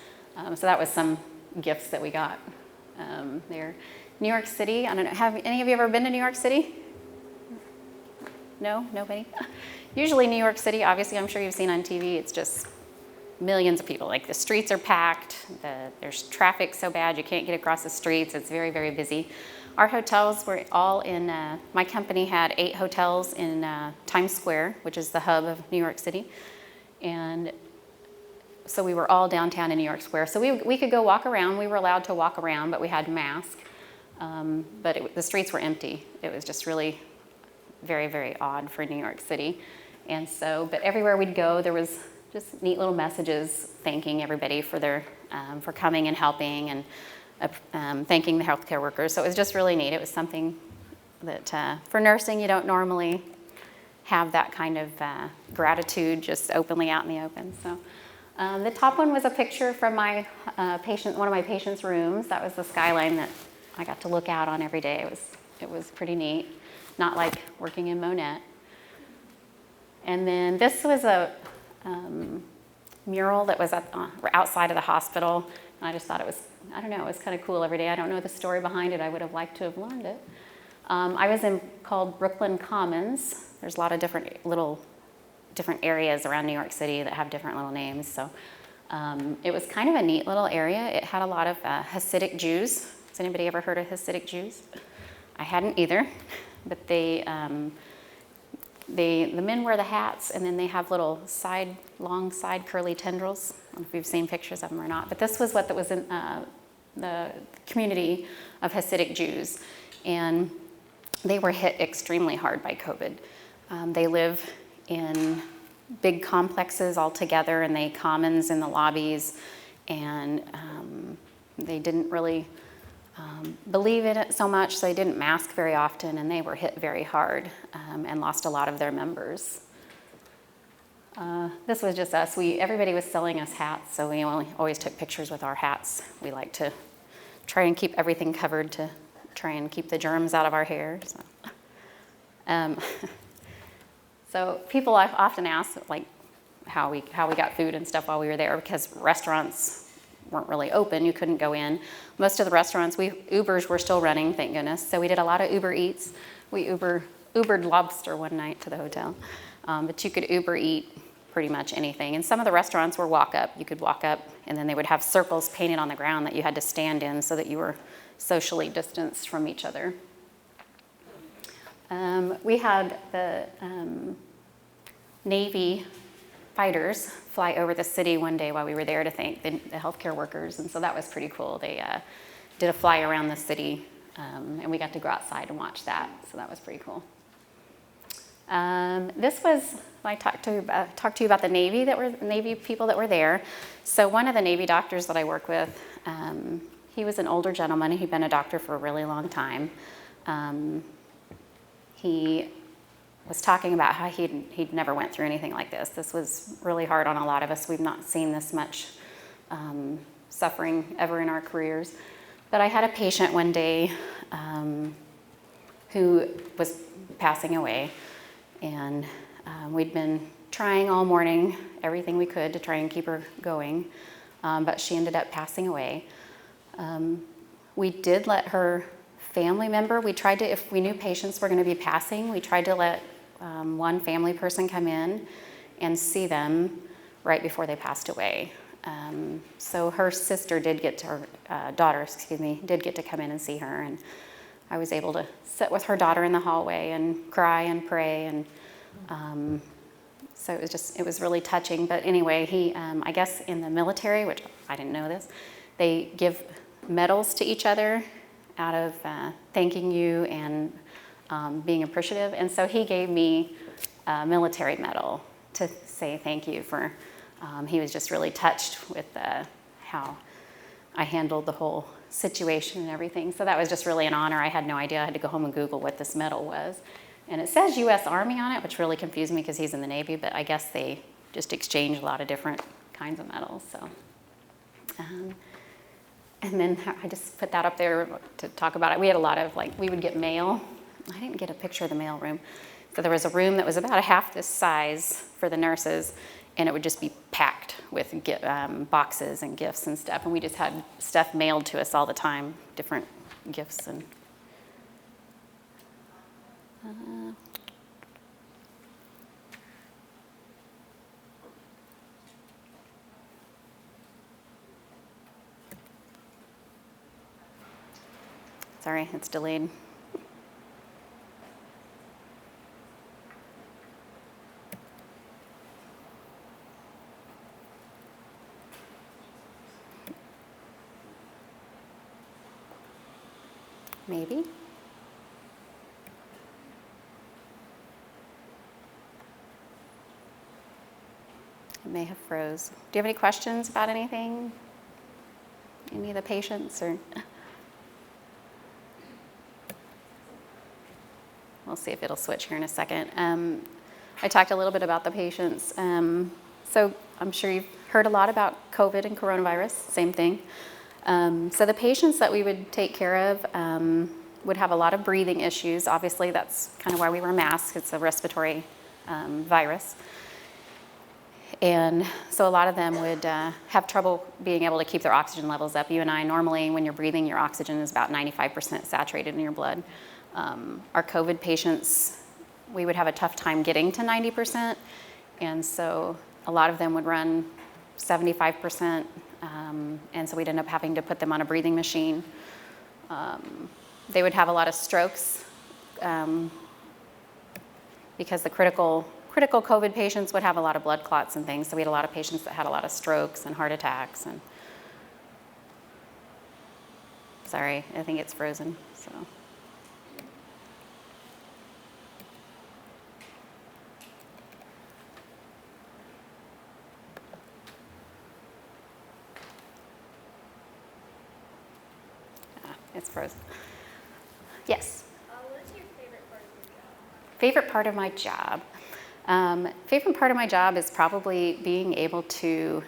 So that was some gifts that we got there. New York City, I don't know, have any of you ever been to New York City? No, nobody? Usually New York City, obviously I'm sure you've seen on TV, it's just millions of people. Like the streets are packed, there's traffic so bad you can't get across the streets, it's very, very busy. Our hotels were all in, my company had 8 hotels in Times Square, which is the hub of New York City. And so we were all downtown in New York Square. So we could go walk around, we were allowed to walk around, but we had masks. But the streets were empty. It was just really very, very odd for New York City. And so, but everywhere we'd go, there was just neat little messages thanking everybody for their, for coming and helping and thanking the healthcare workers. So it was just really neat. It was something that for nursing, you don't normally have that kind of gratitude just openly out in the open. So the top one was a picture from my one of my patients' rooms. That was the skyline that I got to look out on every day. It was pretty neat. Not like working in Monette. And then this was a mural that was outside of the hospital. And I just thought it was, I don't know, it was kind of cool every day. I don't know the story behind it. I would have liked to have learned it. I was in called Brooklyn Commons. There's a lot of different areas around New York City that have different little names. So it was kind of a neat little area. It had a lot of Hasidic Jews. Has anybody ever heard of Hasidic Jews? I hadn't either. But the men wear the hats, and then they have little long side curly tendrils. I don't know if you've seen pictures of them or not. But this was what was in the community of Hasidic Jews. And they were hit extremely hard by COVID. They live in big complexes all together, and they commons in the lobbies. And they didn't really believe in it so much, so they didn't mask very often, and they were hit very hard and lost a lot of their members. This was just us. Everybody was selling us hats, so we always took pictures with our hats. We like to try and keep everything covered to try and keep the germs out of our hair. So people often ask like how we got food and stuff while we were there, because restaurants weren't really open. You couldn't go in. Most of the restaurants, Ubers were still running, thank goodness. So we did a lot of Uber Eats. We Ubered lobster one night to the hotel. But you could Uber eat pretty much anything. And some of the restaurants were walk up. You could walk up, and then they would have circles painted on the ground that you had to stand in so that you were socially distanced from each other. We had the Navy fighters fly over the city one day while we were there to thank the healthcare workers, and so that was pretty cool. They did a fly around the city, and we got to go outside and watch that, so that was pretty cool. This was, I talked to you about the Navy people that were there. So one of the Navy doctors that I work with, he was an older gentleman. He'd been a doctor for a really long time. He was talking about how he'd never went through anything like this. This was really hard on a lot of us. We've not seen this much suffering ever in our careers. But I had a patient one day who was passing away, and we'd been trying all morning, everything we could to try and keep her going, but she ended up passing away. We did let her family member, we tried to, if we knew patients were going to be passing, we tried to let one family person come in and see them right before they passed away. So her sister did get to, her daughter, did get to come in and see her, and I was able to sit with her daughter in the hallway and cry and pray, and so it was really touching. But anyway, he, I guess in the military, which I didn't know this, they give medals to each other out of thanking you and being appreciative. And so he gave me a military medal to say thank you for, he was just really touched with how I handled the whole situation and everything. So that was just really an honor. I had no idea. I had to go home and Google what this medal was. And it says U.S. Army on it, which really confused me because he's in the Navy, but I guess they just exchange a lot of different kinds of medals. So, and then I just put that up there to talk about it. We had a lot of, we would get mail. I didn't get a picture of the mail room. So there was a room that was about a half this size for the nurses, and it would just be packed with boxes and gifts and stuff. And we just had stuff mailed to us all the time, different gifts and. Sorry, it's delayed. Maybe. It may have froze. Do you have any questions about anything? Any of the patients or? We'll see if it'll switch here in a second. I talked a little bit about the patients. So I'm sure you've heard a lot about COVID and coronavirus, same thing. So the patients that we would take care of would have a lot of breathing issues. Obviously, that's kind of why we wear masks. It's a respiratory virus. And so a lot of them would have trouble being able to keep their oxygen levels up. You and I, normally when you're breathing, your oxygen is about 95% saturated in your blood. Our COVID patients, we would have a tough time getting to 90%. And so a lot of them would run 75%. And so we'd end up having to put them on a breathing machine. They would have a lot of strokes because the critical COVID patients would have a lot of blood clots and things. So we had a lot of patients that had a lot of strokes and heart attacks. And sorry, I think it's frozen. So. It's frozen. Yes? What is your favorite part of your job? Favorite part of my job? Favorite part of my job is probably being able to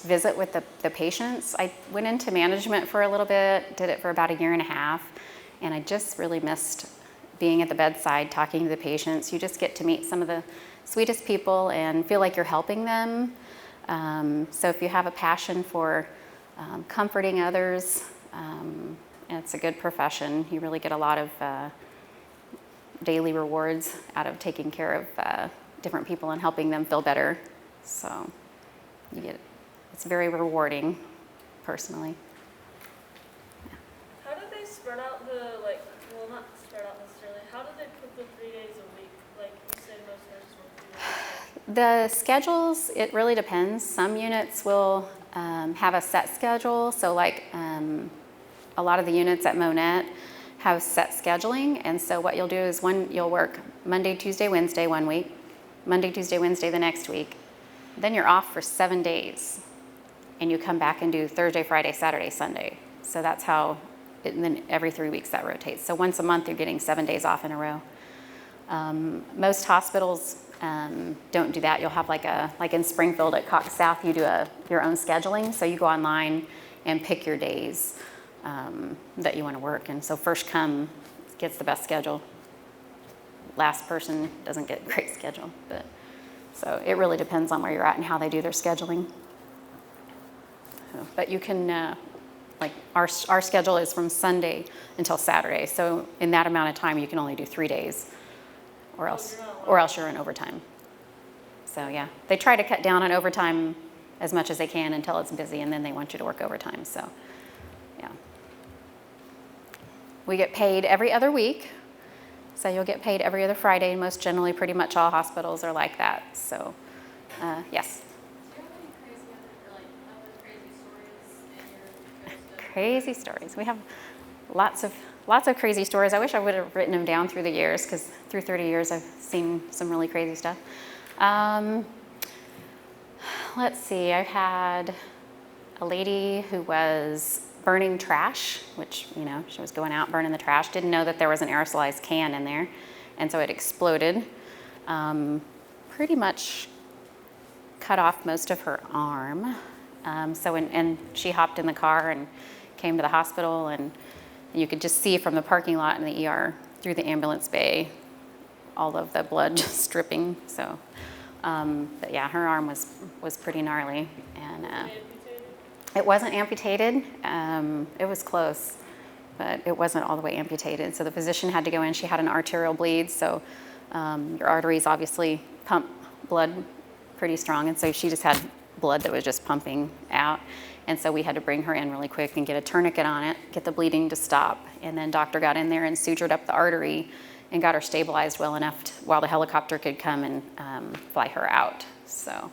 visit with the patients. I went into management for a little bit, did it for about 1.5 years, and I just really missed being at the bedside, talking to the patients. You just get to meet some of the sweetest people and feel like you're helping them. So if you have a passion for comforting others, and it's a good profession. You really get a lot of daily rewards out of taking care of different people and helping them feel better. So it's very rewarding, personally. How do they spread out not spread out necessarily, how do they put the 3 days a week? Like you said, most nurses work 3 days a week. The schedules, it really depends. Some units will have a set schedule. So like a lot of the units at Monette have set scheduling. And so what you'll do is you'll work Monday, Tuesday, Wednesday 1 week, Monday, Tuesday, Wednesday the next week. Then you're off for 7 days. And you come back and do Thursday, Friday, Saturday, Sunday. So that's how, and then every 3 weeks that rotates. So once a month you're getting 7 days off in a row. Most hospitals don't do that. You'll have like in Springfield at Cox South, you do your own scheduling. So you go online and pick your days that you want to work. And so first come gets the best schedule. Last person doesn't get a great schedule. So it really depends on where you're at and how they do their scheduling. But you can, like our schedule is from Sunday until Saturday. So in that amount of time, you can only do 3 days or else you're in overtime. So yeah, they try to cut down on overtime as much as they can until it's busy, and then they want you to work overtime. So yeah. We get paid every other week. So you'll get paid every other Friday. Most generally, pretty much all hospitals are like that. So yes. Crazy stories. We have lots of crazy stories. I wish I would have written them down through the years, because through 30 years I've seen some really crazy stuff. Let's see, I've had a lady who was burning trash, which, she was going out burning the trash, didn't know that there was an aerosolized can in there, and so it exploded. Pretty much cut off most of her arm. And she hopped in the car and came to the hospital, and you could just see from the parking lot in the ER through the ambulance bay, all of the blood just dripping. So, but yeah, her arm was pretty gnarly, and Amputated? it wasn't amputated. It was close, but it wasn't all the way amputated. So the physician had to go in. She had an arterial bleed, so your arteries obviously pump blood pretty strong, and so she just had blood that was just pumping out. And so we had to bring her in really quick and get a tourniquet on it, get the bleeding to stop. And then doctor got in there and sutured up the artery and got her stabilized well enough while the helicopter could come and fly her out. So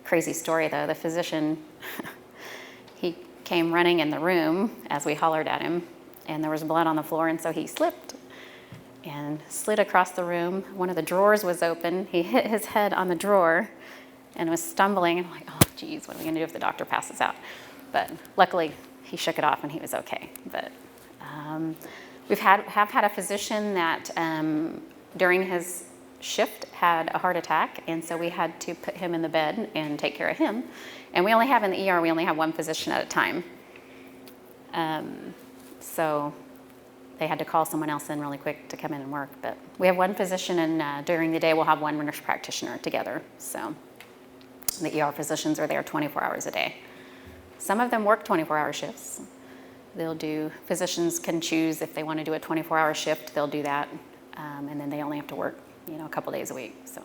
crazy story though, the physician, he came running in the room as we hollered at him, and there was blood on the floor, and so he slipped and slid across the room. One of the drawers was open. He hit his head on the drawer and was stumbling, and I'm like, oh geez, what are we gonna do if the doctor passes out? But luckily he shook it off and he was okay. But we've have had a physician that during his shift had a heart attack, and so we had to put him in the bed and take care of him. And we only have in the ER, we only have one physician at a time. So they had to call someone else in really quick to come in and work. But we have one physician, and during the day we'll have one nurse practitioner together. So the ER physicians are there 24 hours a day. Some of them work 24-hour shifts. Physicians can choose if they want to do a 24-hour shift, they'll do that. And then they only have to work, a couple days a week. So,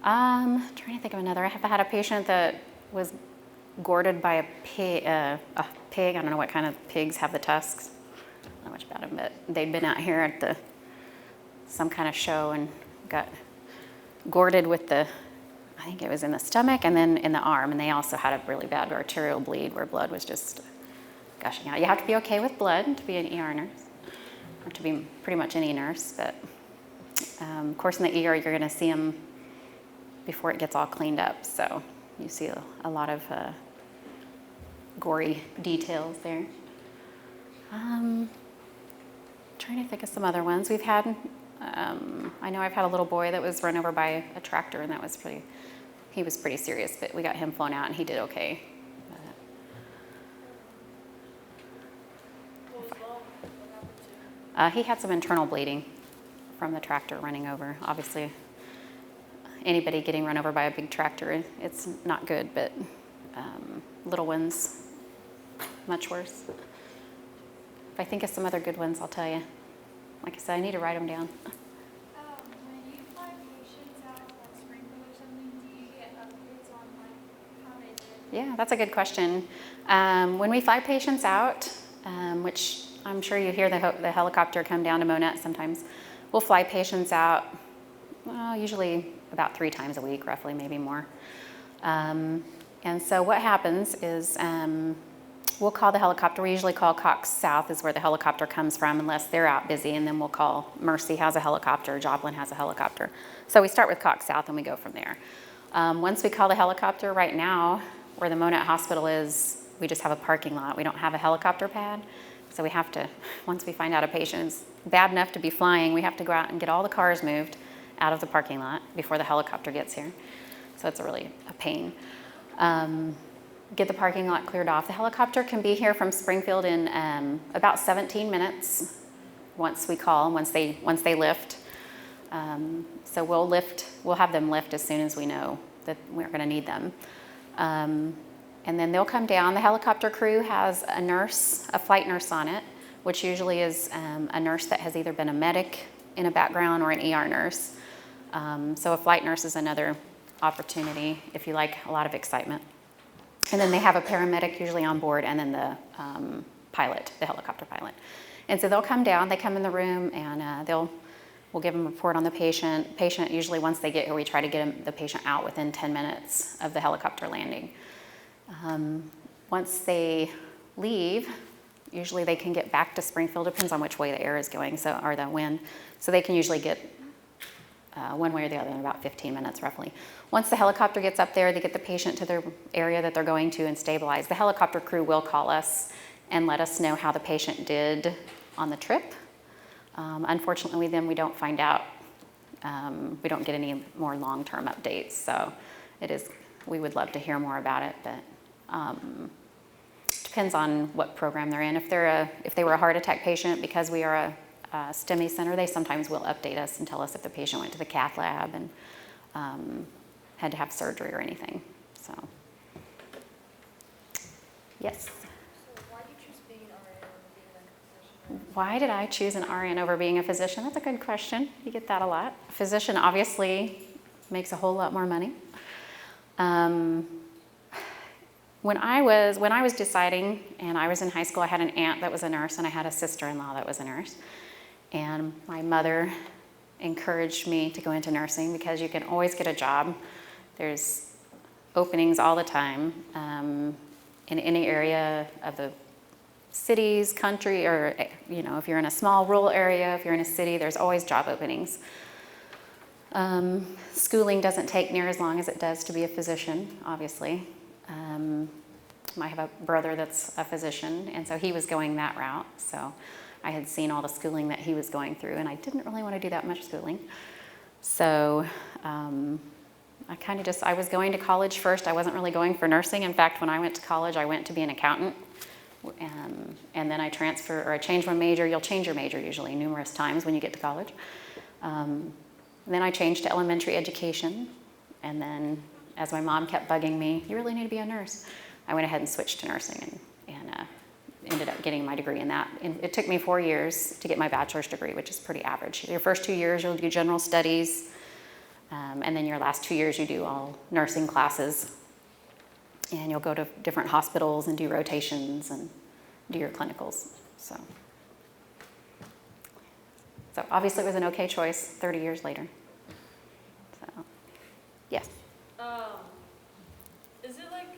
trying to think of another. I have had a patient that was gored by a pig. I don't know what kind of pigs have the tusks. I don't know much about them, but they'd been out here at some kind of show and got gored with I think it was in the stomach and then in the arm, and they also had a really bad arterial bleed where blood was just gushing out. You have to be okay with blood to be an ER nurse, or to be pretty much any nurse, but of course in the ER you're going to see them before it gets all cleaned up, so you see a lot of gory details there. Trying to think of some other ones. We've had, I know I've had a little boy that was run over by a tractor, and he was pretty serious, but we got him flown out and he did okay. What was wrong? What happened to him? He had some internal bleeding from the tractor running over. Obviously, anybody getting run over by a big tractor, it's not good, but little ones, much worse. If I think of some other good ones, I'll tell you. Like I said, I need to write them down. When you fly patients out like Springfield or something, do you get updates on like how they did? Yeah, that's a good question. When we fly patients out, which I'm sure you hear the helicopter come down to Monette sometimes, we'll fly patients out, usually about 3 times a week, roughly, maybe more. And so what happens is we'll call the helicopter. We usually call Cox South is where the helicopter comes from, unless they're out busy, and then we'll call Mercy has a helicopter, Joplin has a helicopter. So we start with Cox South and we go from there. Once we call the helicopter, right now, where the Monette Hospital is, we just have a parking lot. We don't have a helicopter pad. So we have to, once we find out a patient is bad enough to be flying, we have to go out and get all the cars moved out of the parking lot before the helicopter gets here. So it's really a pain. Get the parking lot cleared off. The helicopter can be here from Springfield in about 17 minutes once we call, once they lift. So we'll have them lift as soon as we know that we're gonna need them. And then they'll come down. The helicopter crew has a nurse, a flight nurse on it, which usually is a nurse that has either been a medic in a background or an ER nurse. So a flight nurse is another opportunity if you like a lot of excitement. And then they have a paramedic usually on board, and then the pilot, the helicopter pilot. And so they'll come down, they come in the room, and we'll give them a report on the patient. Patient, usually once they get here, we try to get the patient out within 10 minutes of the helicopter landing. Once they leave, usually they can get back to Springfield, depends on which way the air is going, or the wind. So they can usually get one way or the other in about 15 minutes roughly. Once the helicopter gets up there, they get the patient to their area that they're going to and stabilize. The helicopter crew will call us and let us know how the patient did on the trip. Unfortunately, then we don't find out, we don't get any more long-term updates. So we would love to hear more about it, but depends on what program they're in. If they were a heart attack patient, because we are a STEMI center, they sometimes will update us and tell us if the patient went to the cath lab and had to have surgery or anything. So, yes. So why did you choose being an RN over being like a physician? Why did I choose an RN over being a physician? That's a good question. You get that a lot. A physician obviously makes a whole lot more money. When I was deciding, and I was in high school, I had an aunt that was a nurse, and I had a sister-in-law that was a nurse. And my mother encouraged me to go into nursing because you can always get a job. There's openings all the time in any area of the cities, country, or if you're in a small rural area, if you're in a city, there's always job openings. Schooling doesn't take near as long as it does to be a physician, obviously. I have a brother that's a physician, and so he was going that route. So I had seen all the schooling that he was going through, and I didn't really want to do that much schooling. So I was going to college first. I wasn't really going for nursing. In fact, when I went to college, I went to be an accountant. And then I changed my major. You'll change your major usually numerous times when you get to college. Then I changed to elementary education. And then as my mom kept bugging me, you really need to be a nurse, I went ahead and switched to nursing and ended up getting my degree in that. And it took me 4 years to get my bachelor's degree, which is pretty average. Your first 2 years, you'll do general studies. And then your last 2 years, you do all nursing classes. And you'll go to different hospitals and do rotations and do your clinicals. So obviously it was an okay choice 30 years later. So, yes. Is it like,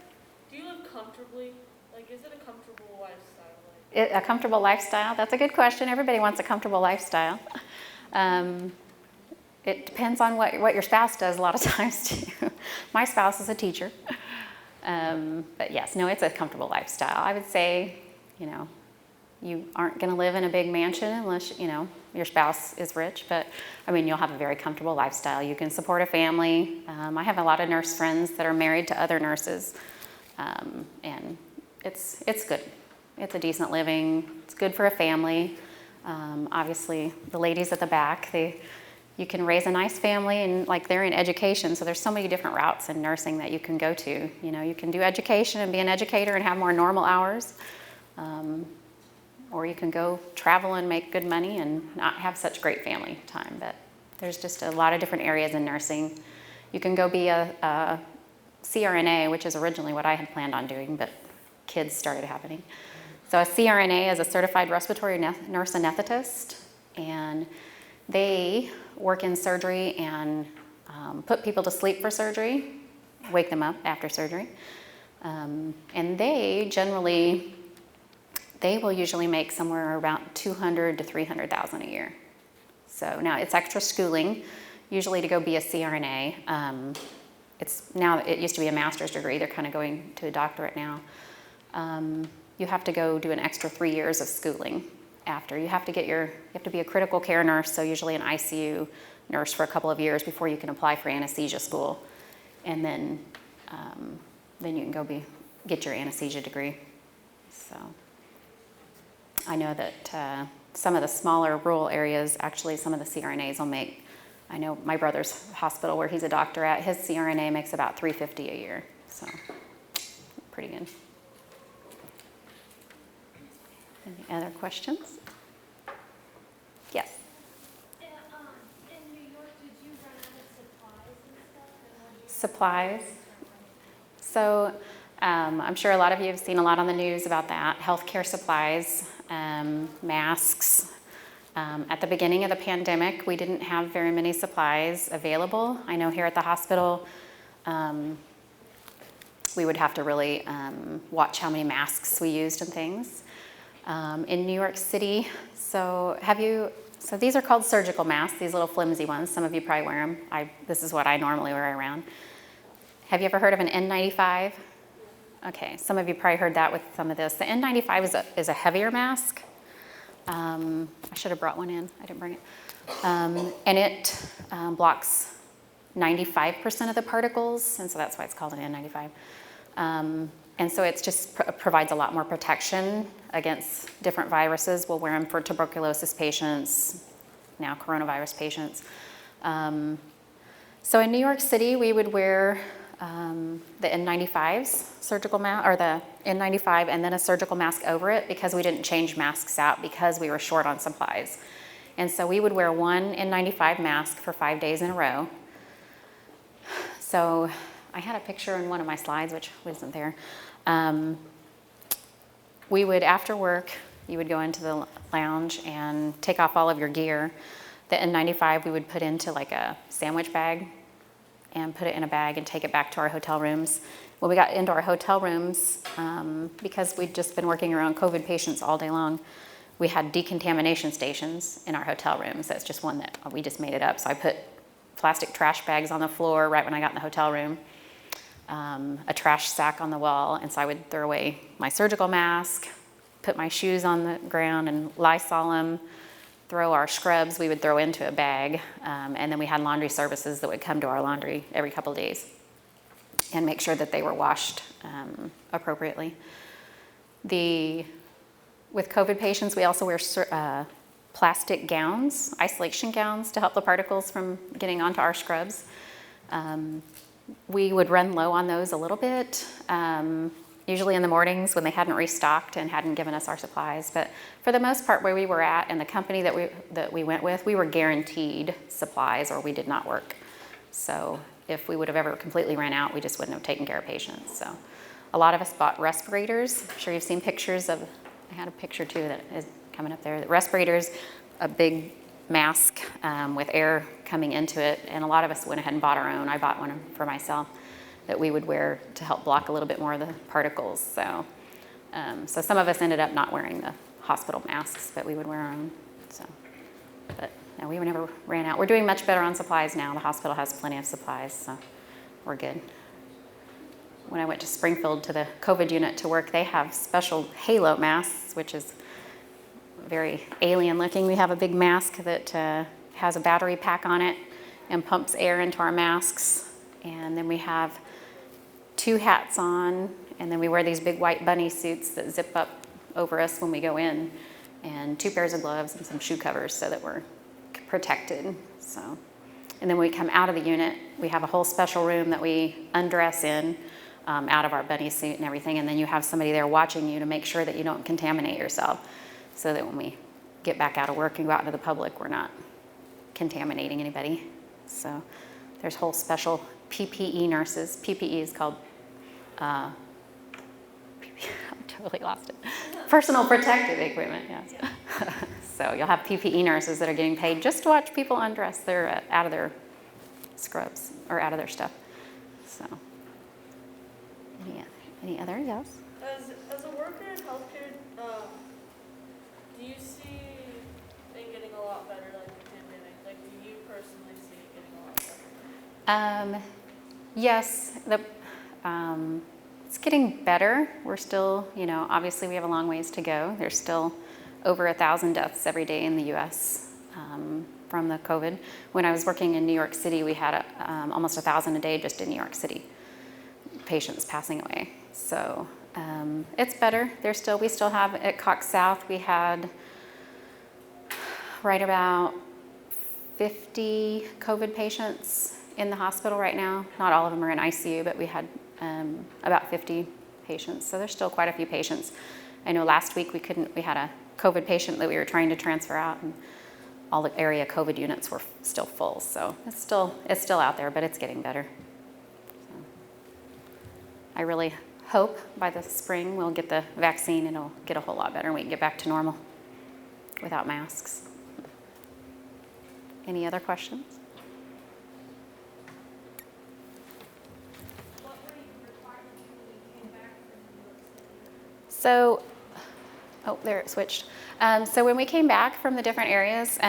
do you live comfortably? Like, is it a comfortable lifestyle? A comfortable lifestyle? That's a good question. Everybody wants a comfortable lifestyle. It depends on what your spouse does a lot of times too. My spouse is a teacher. But yes, no, it's a comfortable lifestyle. I would say, you aren't going to live in a big mansion unless, your spouse is rich. But, you'll have a very comfortable lifestyle. You can support a family. I have a lot of nurse friends that are married to other nurses. And it's good. It's a decent living. It's good for a family. Obviously, the ladies at the back, you can raise a nice family, and they're in education, so there's so many different routes in nursing that you can go to. You can do education and be an educator and have more normal hours, or you can go travel and make good money and not have such great family time. But there's just a lot of different areas in nursing. You can go be a CRNA, which is originally what I had planned on doing, but kids started happening. So a CRNA is a certified respiratory nurse anesthetist, and they work in surgery and put people to sleep for surgery, wake them up after surgery. And they will usually make somewhere around $200,000 to $300,000 a year. So now it's extra schooling, usually to go be a CRNA. It used to be a master's degree. They're kind of going to a doctorate now. You have to go do an extra 3 years of schooling after. You have to be a critical care nurse, so usually an ICU nurse for a couple of years before you can apply for anesthesia school. And then you can go get your anesthesia degree. So I know that some of the smaller rural areas, actually some of the CRNAs will make, I know my brother's hospital where he's a doctor at, his CRNA makes about $350 a year. So pretty good. Any other questions? Yes. In New York, did you run out of supplies and stuff? And what did you Supplies. So I'm sure a lot of you have seen a lot on the news about that. Healthcare supplies, masks. At the beginning of the pandemic, we didn't have very many supplies available. I know here at the hospital, we would have to really watch how many masks we used and things. In New York City, so these are called surgical masks, these little flimsy ones. Some of you probably wear them. This is what I normally wear around. Have you ever heard of an N95? Okay, some of you probably heard that with some of this. The N95 is a heavier mask. I should have brought one in. I didn't bring it. And it blocks 95% of the particles, and so that's why it's called an N95. And so it just provides a lot more protection against different viruses. We'll wear them for tuberculosis patients, now coronavirus patients. So in New York City, we would wear the N95s, surgical mask, or the N95 and then a surgical mask over it because we didn't change masks out because we were short on supplies. And so we would wear one N95 mask for 5 days in a row. So I had a picture in one of my slides, which wasn't there. We would, after work, you would go into the lounge and take off all of your gear. The N95 we would put into like a sandwich bag and put it in a bag and take it back to our hotel rooms. When we got into our hotel rooms, because we'd just been working around COVID patients all day long, we had decontamination stations in our hotel rooms. That's just one that we just made it up. So I put plastic trash bags on the floor right when I got in the hotel room, a trash sack on the wall, and so I would throw away my surgical mask, put my shoes on the ground and Lysol them, throw our scrubs we would throw into a bag, and then we had laundry services that would come to our laundry every couple of days and make sure that they were washed appropriately. With COVID patients, we also wear plastic gowns, isolation gowns, to help the particles from getting onto our scrubs. We would run low on those a little bit, usually in the mornings when they hadn't restocked and hadn't given us our supplies. But for the most part, where we were at and the company that we went with, we were guaranteed supplies or we did not work. So if we would have ever completely ran out, we just wouldn't have taken care of patients. So a lot of us bought respirators. I'm sure you've seen pictures of, I had a picture too that is coming up there. Respirators, a big mask with air coming into it, and a lot of us went ahead and bought our own. I bought one for myself that we would wear to help block a little bit more of the particles. So, so some of us ended up not wearing the hospital masks, but we would wear our own. So, but no, we never ran out. We're doing much better on supplies now. The hospital has plenty of supplies, so we're good. When I went to Springfield to the COVID unit to work, they have special halo masks, which is very alien looking. We have a big mask that has a battery pack on it and pumps air into our masks. And then we have 2 hats on, and then we wear these big white bunny suits that zip up over us when we go in, and 2 pairs of gloves and some shoe covers so that we're protected. So, and then when we come out of the unit, we have a whole special room that we undress in out of our bunny suit and everything, and then you have somebody there watching you to make sure that you don't contaminate yourself, so that when we get back out of work and go out into the public, we're not contaminating anybody. So there's whole special PPE nurses. PPE is called, I totally lost it. Personal protective equipment, yes. Yeah. So you'll have PPE nurses that are getting paid just to watch people undress. They're out of their scrubs or out of their stuff. So, any other, yes? As a worker in healthcare, do you see it getting a lot better, like the pandemic? Like, do you personally see it getting a lot better? Yes, it's getting better. We're still, obviously we have a long ways to go. There's still over 1,000 deaths every day in the U.S. From the COVID. When I was working in New York City, we had almost 1,000 a day just in New York City, patients passing away. So it's better. We still have, at Cox South, we had right about 50 COVID patients in the hospital right now. Not all of them are in ICU, but we had about 50 patients. So there's still quite a few patients. I know last week we had a COVID patient that we were trying to transfer out, and all the area COVID units were still full. So it's still out there, but it's getting better. So I really hope by the spring we'll get the vaccine and it'll get a whole lot better and we can get back to normal without masks. Any other questions? What were you required to do when you came back from New York City? So, there it switched. So when we came back from the different areas,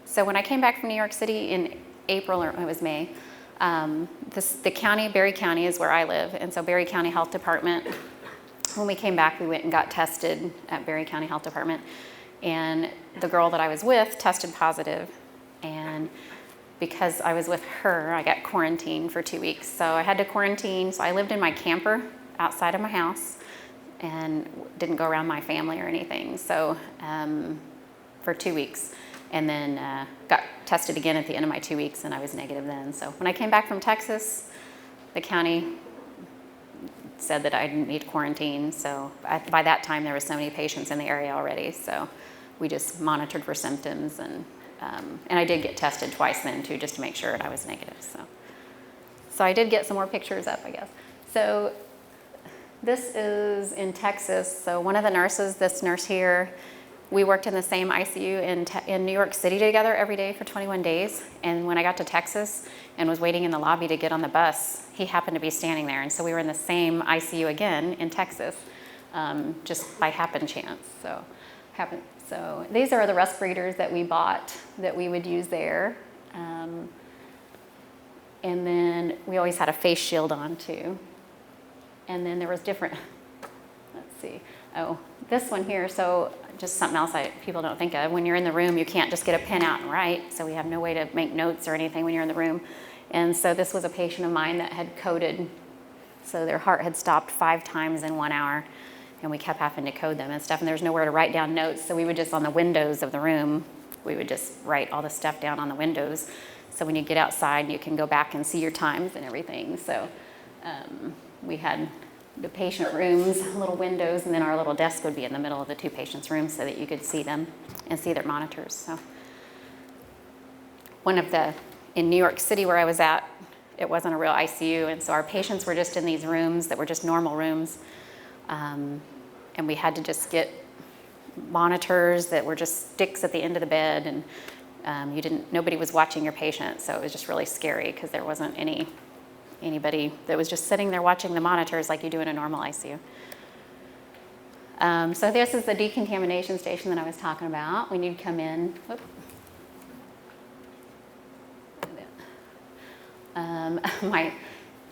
so when I came back from New York City in April, or it was May, the county, Berry County is where I live, and so Berry County Health Department, when we came back, we went and got tested at Berry County Health Department, and the girl that I was with tested positive, and because I was with her, I got quarantined for 2 weeks. So I had to quarantine, so I lived in my camper outside of my house and didn't go around my family or anything. So for 2 weeks, and then got tested again at the end of my 2 weeks, and I was negative then. So when I came back from Texas, the county said that I didn't need quarantine. So by that time, there were so many patients in the area already. So we just monitored for symptoms, and I did get tested twice then too, just to make sure that I was negative. So I did get some more pictures up, I guess. So this is in Texas. So one of the nurses, this nurse here, we worked in the same ICU in New York City together every day for 21 days. And when I got to Texas and was waiting in the lobby to get on the bus, he happened to be standing there. And so we were in the same ICU again in Texas, just by happen chance. So these are the respirators that we bought that we would use there. And then we always had a face shield on too. And then there was different, let's see. Oh, this one here, so just something else people don't think of. When you're in the room, you can't just get a pen out and write, so we have no way to make notes or anything when you're in the room. And so this was a patient of mine that had coded, so their heart had stopped 5 times in 1 hour, and we kept having to code them and stuff, and there's nowhere to write down notes, so we would just, on the windows of the room, we would just write all the stuff down on the windows, so when you get outside, you can go back and see your times and everything. So we had the patient rooms, little windows, and then our little desk would be in the middle of the 2 patients' rooms so that you could see them and see their monitors. So in New York City where I was at, it wasn't a real ICU, and so our patients were just in these rooms that were just normal rooms, and we had to just get monitors that were just sticks at the end of the bed, and nobody was watching your patient, so it was just really scary because there wasn't anybody that was just sitting there watching the monitors like you do in a normal ICU. So this is the decontamination station that I was talking about. When you'd come in,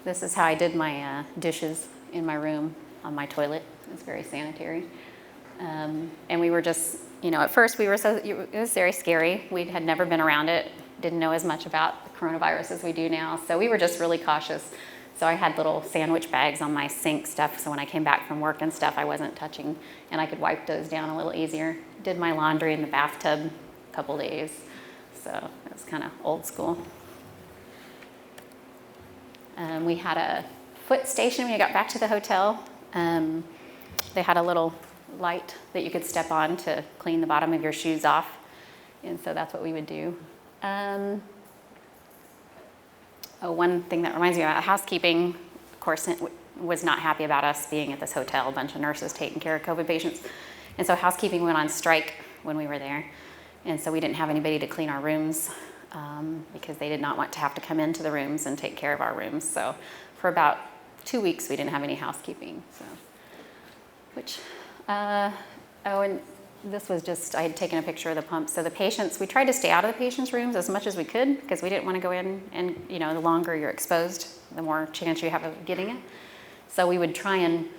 this is how I did my dishes in my room on my toilet. It's very sanitary. And we were just, at first it was very scary. We had never been around it, didn't know as much about the coronavirus as we do now. So we were just really cautious. So I had little sandwich bags on my sink stuff. So when I came back from work and stuff, I wasn't touching, and I could wipe those down a little easier. Did my laundry in the bathtub a couple days. So it was kind of old school. We had a foot station when you got back to the hotel. They had a little light that you could step on to clean the bottom of your shoes off. And so that's what we would do. One thing that reminds me about housekeeping, of course, was not happy about us being at this hotel, a bunch of nurses taking care of COVID patients. And so housekeeping went on strike when we were there. And so we didn't have anybody to clean our rooms because they did not want to have to come into the rooms and take care of our rooms. So for about 2 weeks, we didn't have any housekeeping. And this was just, I had taken a picture of the pump. So the patients, we tried to stay out of the patients' rooms as much as we could because we didn't want to go in, and the longer you're exposed, the more chance you have of getting it. So we would try and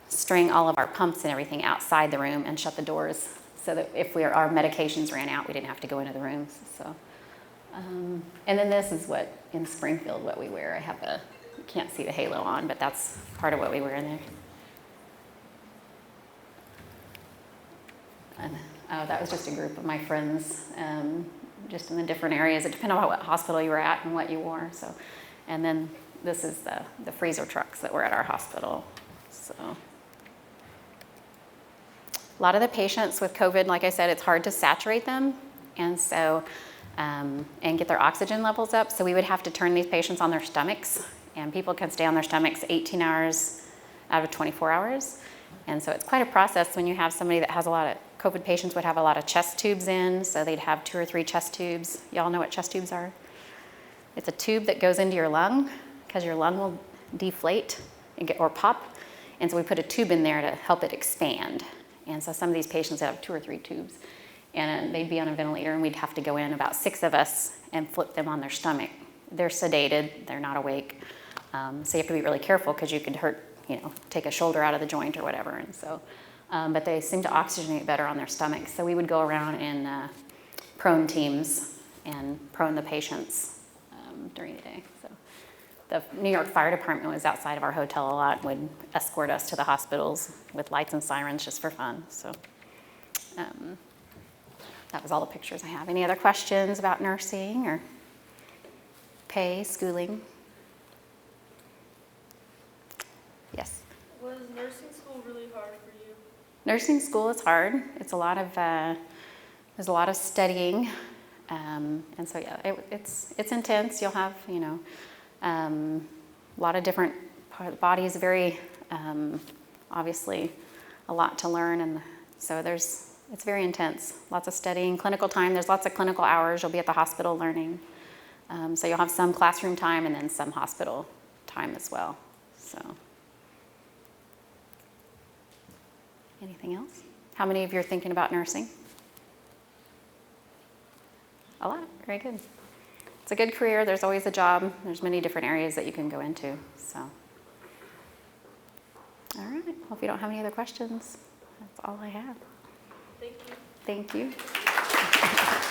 string all of our pumps and everything outside the room and shut the doors so that if our medications ran out, we didn't have to go into the rooms. So, and then this is what, in Springfield, what we wear. You can't see the halo on, but that's part of what we wear in there. That was just a group of my friends, just in the different areas. It depended on what hospital you were at and what you wore. So, and then this is the freezer trucks that were at our hospital. So, a lot of the patients with COVID, like I said, it's hard to saturate them, and so and get their oxygen levels up. So we would have to turn these patients on their stomachs, and people can stay on their stomachs 18 hours out of 24 hours. And so it's quite a process when you have somebody that has a lot of, COVID patients would have a lot of chest tubes in, so they'd have 2 or 3 chest tubes. Y'all know what chest tubes are? It's a tube that goes into your lung because your lung will deflate or pop. And so we put a tube in there to help it expand. And so some of these patients have 2 or 3 tubes, and they'd be on a ventilator, and we'd have to go in, about 6 of us, and flip them on their stomach. They're sedated, they're not awake. So you have to be really careful because you could hurt, take a shoulder out of the joint or whatever. And so, but they seem to oxygenate better on their stomachs. So we would go around in prone teams and prone the patients during the day. So the New York Fire Department was outside of our hotel a lot, would escort us to the hospitals with lights and sirens just for fun. So that was all the pictures I have. Any other questions about nursing or pay, schooling? Yes. Was nursing school really hard for you? Nursing school is hard. It's a lot of there's a lot of studying, and so yeah, it's intense. You'll have a lot of different the body is very obviously a lot to learn, and so it's very intense. Lots of studying, clinical time. There's lots of clinical hours. You'll be at the hospital learning, so you'll have some classroom time and then some hospital time as well. So. Anything else? How many of you are thinking about nursing? A lot. Very good. It's a good career. There's always a job. There's many different areas that you can go into. So, all right. Well, if you don't have any other questions, that's all I have. Thank you. Thank you.